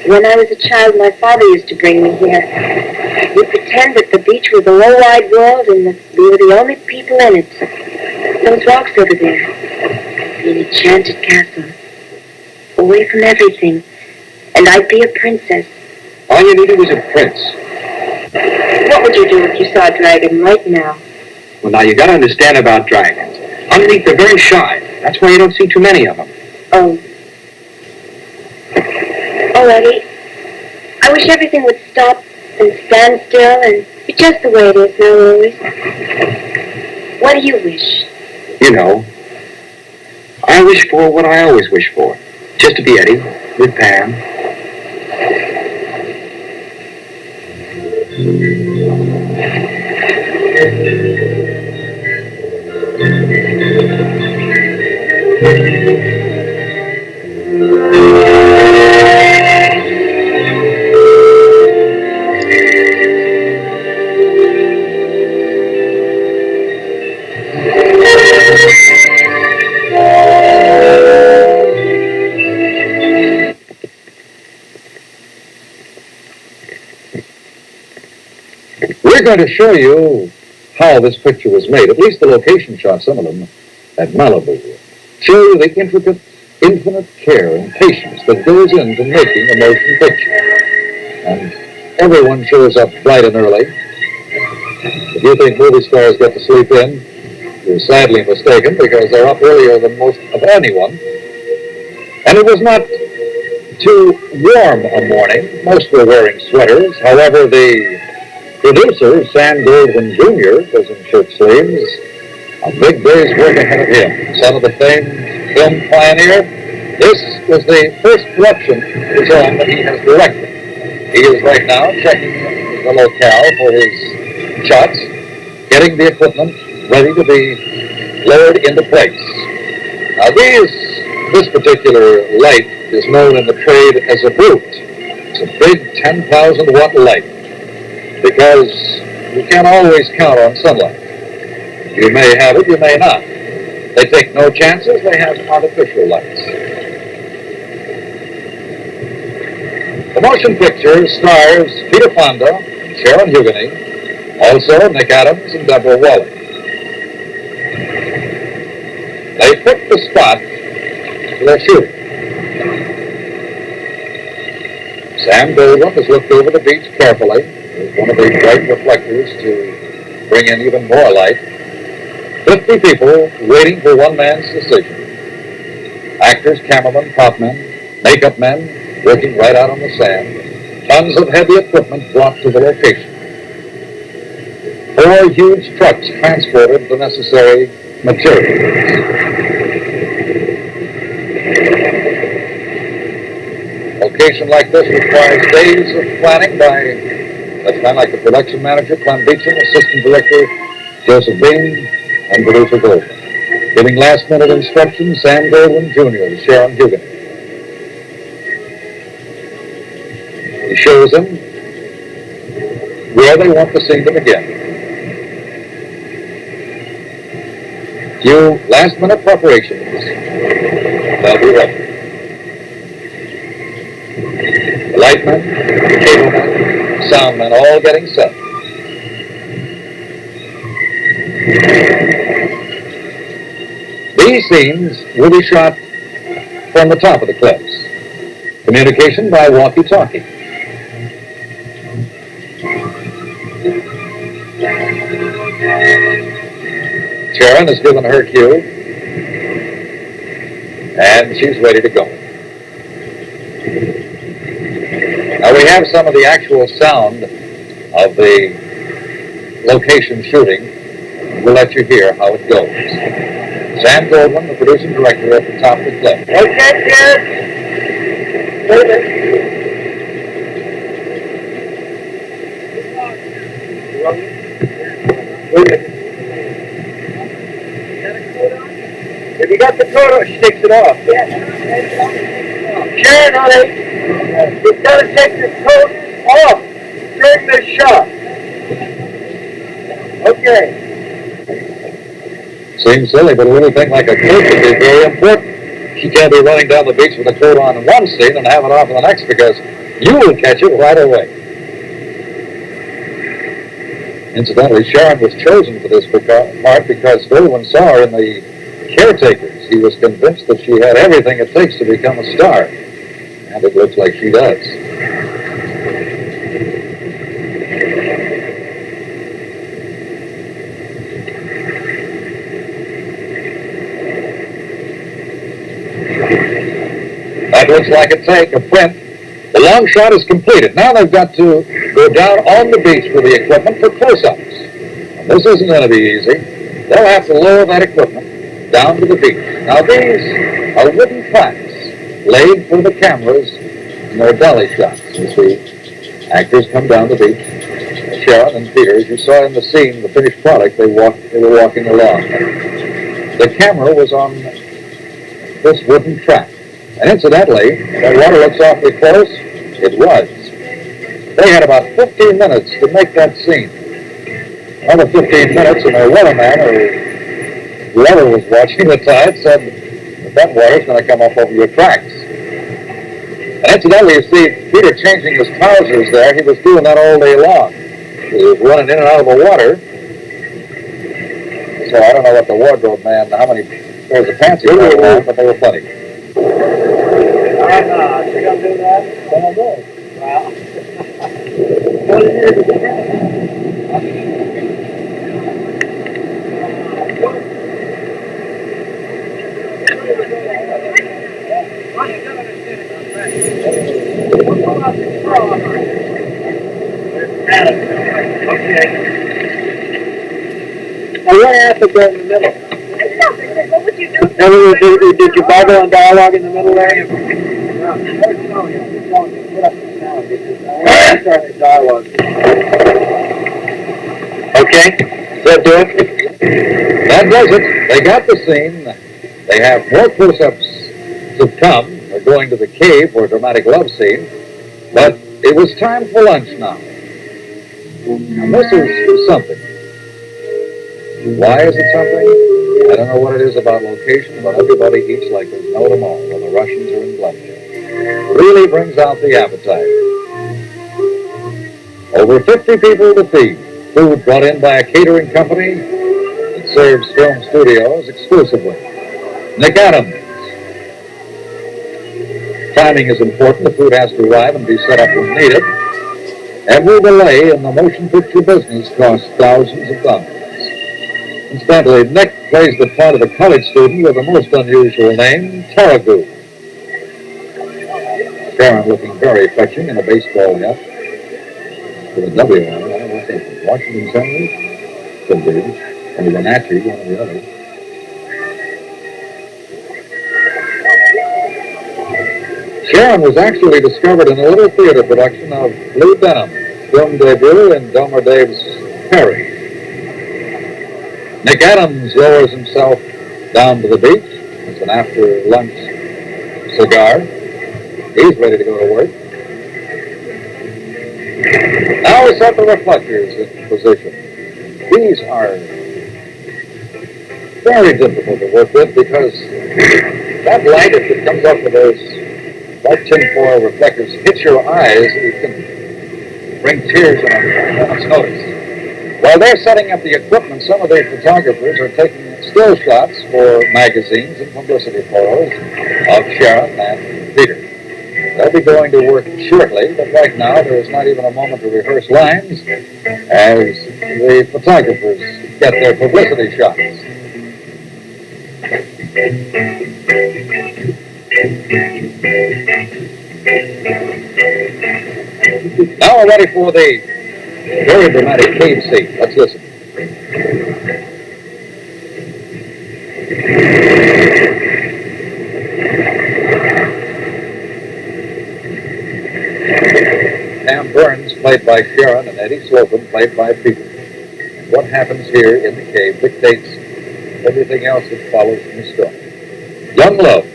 When I was a child, my father used to bring me here. He'd pretend that the beach was the whole wide world and that we were the only people in it. Those rocks over there. An enchanted castle. Away from everything. And I'd be a princess. All you needed was a prince. What would you do if you saw a dragon right now? Well, now, you got to understand about dragons. Underneath, they're very shy. That's why you don't see too many of them. Oh. Oh, Eddie. I wish everything would stop and stand still and be just the way it is now always. What do you wish? You know, I wish for what I always wish for. Just to be Eddie with Pam. We're going to show you how this picture was made, at least the location shots, some of them, at Malibu. Show you the intricate, infinite care and patience that goes into making a motion picture. And everyone shows up bright and early. If you think movie stars get to sleep in, you're sadly mistaken, because they're up earlier than most of anyone. And it was not too warm a morning. Most were wearing sweaters. However, the producer, Sam Goldwyn Jr., was in shirt sleeves. A big day's work ahead of him. Son of the famed film pioneer, this was the first production of his own that he has directed. He is right now checking the locale for his shots, getting the equipment ready to be lowered into place. Now this particular light is known in the trade as a brute. It's a big 10,000 watt light, because you can't always count on sunlight. You may have it, you may not. They take no chances, they have artificial lights. The motion picture stars Peter Fonda and Sharon Hugheny, also Nick Adams and Deborah Wally. They picked the spot for their shooting. Sam Goldwyn has looked over the beach carefully with one of the bright reflectors to bring in even more light. 50 people waiting for one man's decision. Actors, cameramen, prop men, makeup men working right out on the sand. Tons of heavy equipment brought to the location. 4 huge trucks transported the necessary materials. A location like this requires days of planning by men like the production manager, Clem Beecham, assistant director, Joseph Bean, and producer Goldwyn. Giving last-minute instructions, Sam Goldwyn Jr. to Sharon Hugheny. He shows them where they want the scene to begin. Few last-minute preparations. They'll be ready. The lightmen, the cablemen, soundmen, all getting set. These scenes will be shot from the top of the cliffs. Communication by walkie-talkie. Sharon has given her cue, and she's ready to go. Now we have some of the actual sound of the location shooting. We'll let you hear how it goes. Sam Goldwyn, the producing director, at the top of the cliff. Okay, kids. Wait a minute. If you got the coat on, she takes it off. Sharon, honey, you've got to take your coat off during this shot. Okay. Seems silly, but a little thing like a coat can be very important. She can't be running down the beach with a coat on in one scene and have it off in the next, because you will catch it right away. Incidentally, Sharon was chosen for this part because Goldwyn saw her in the Caretakers. He was convinced that she had everything it takes to become a star. And it looks like she does. That looks like a take, a print. The long shot is completed. Now they've got to go down on the beach with the equipment for close-ups. And this isn't going to be easy. They'll have to lower that equipment down to the beach. Now, these are wooden tracks laid for the cameras in their dolly shots. You see, actors come down the beach. Sharon and Peter, as you saw in the scene, the finished product, they were walking along. The camera was on this wooden track. And incidentally, that water looks awfully close. It was. They had about 15 minutes to make that scene. Another 15 minutes, and their weatherman, or whoever was watching the tide, said that water's going to come up over your tracks. And incidentally, you see Peter changing his trousers there. He was doing that all day long. He was running in and out of the water. So I don't know what the wardrobe man, how many pairs of pants he had on, but they were plenty. She gonna do that? I don't know. Well, what it is. Now what happened there in the middle? What would you do? Did you bubble and dialogue in the middle there? Dialogue. Okay, that do it? That does it. They got the scene. They have more close-ups to come. They're going to the cave for a dramatic love scene. But it was time for lunch now. And this is something. Why is it something? I don't know what it is about location, but everybody eats like there's no tomorrow when the Russians are in Gloucester. Really brings out the appetite. Over 50 people to feed. Food brought in by a catering company that serves film studios exclusively. Nick Adams. Timing is important. The food has to arrive and be set up when needed. Every delay in the motion picture business costs thousands of dollars. Incidentally, Nick plays the part of a college student with a most unusual name, Taragu. Sharon looking very fetching in a baseball hat with a W on it. I don't know what that is. Washington Senators? Could be. Or the Wenatchee, one or the other. Sharon was actually discovered in a little theater production of Blue Denim, film debut in Delmer Dave's Perry. Nick Adams lowers himself down to the beach. It's an after-lunch cigar. He's ready to go to work. Now we set the reflectors in position. These are very difficult to work with because that light, if it comes up with those white tinfoil reflectors, hits your eyes, it can bring tears on a moment's notice. While they're setting up the equipment, some of the photographers are taking still shots for magazines and publicity photos of Sharon and Peter. They'll be going to work shortly, but right now there is not even a moment to rehearse lines as the photographers get their publicity shots. Now we're ready for the very dramatic cave scene. Let's listen. Pam Burns, played by Sharon, and Eddie Slocum, played by Peter. And what happens here in the cave dictates everything else that follows from the story. Young love.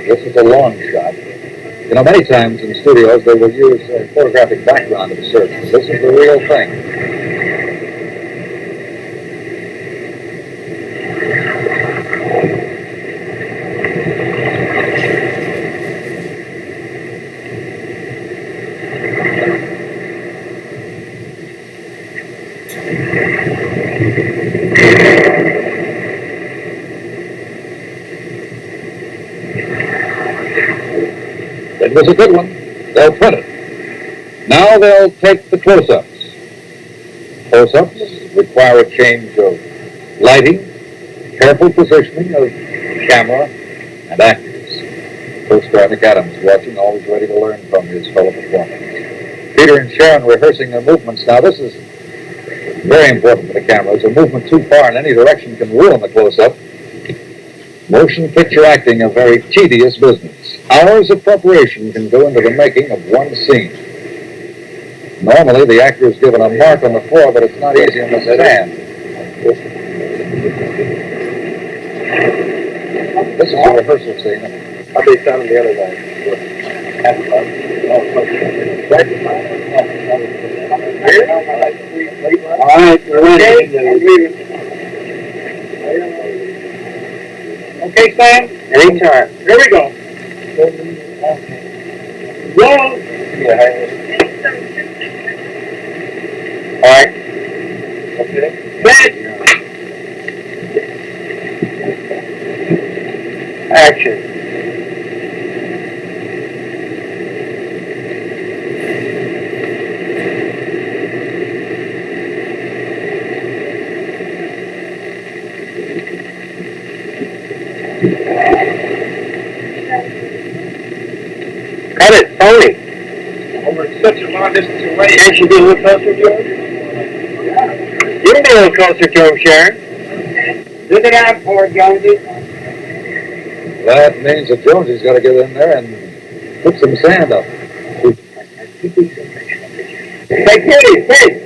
This is a long shot. You know, many times in studios they will use a photographic background of a certain. This is the real thing. It was a good one. They'll print it. Now they'll take the close-ups. Close-ups require a change of lighting, careful positioning of camera and actors. Co-star Nick Adams watching, always ready to learn from his fellow performers. Peter and Sharon rehearsing their movements. Now, this is very important for the cameras. A movement too far in any direction can ruin the close-up. Motion picture acting, a very tedious business. Hours of preparation can go into the making of one scene. Normally, the actor is given a mark on the floor, but it's not easy in the stand. This is a rehearsal scene. I'll be down the other way. All right, we're ready. Okay, Sam? Anytime. Here we go. Roll. All right. Okay. Set. Action. Cut it, Tony. Over such a long distance away. Can't you be a little closer to him? You can be a little closer to him, Sharon. Look it out for Jonesy. That means that Jonesy's got to get in there and put some sand up. Hey, Kitty, hey!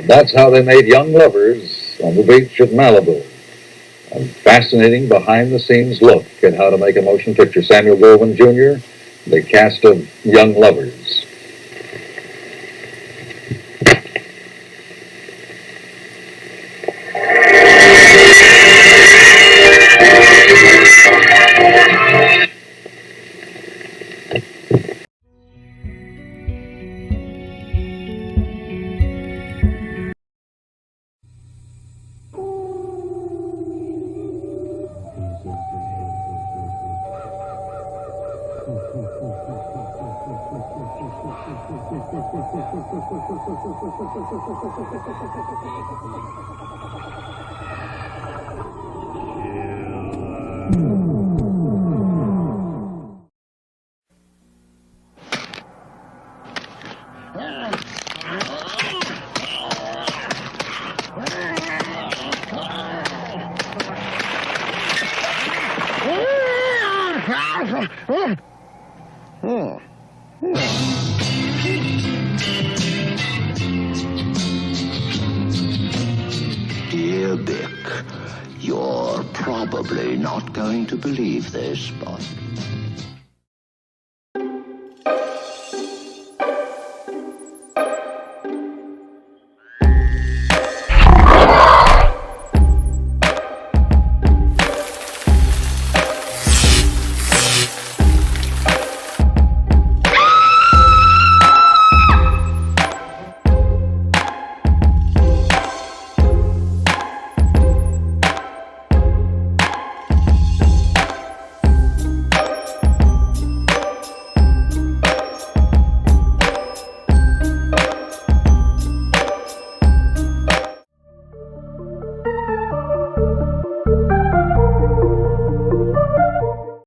That's how they made young lovers on the beach at Malibu. A fascinating behind-the-scenes look at how to make a motion picture. Samuel Goldwyn Jr., the cast of Young Lovers. Dear Bick, you're probably not going to believe this, but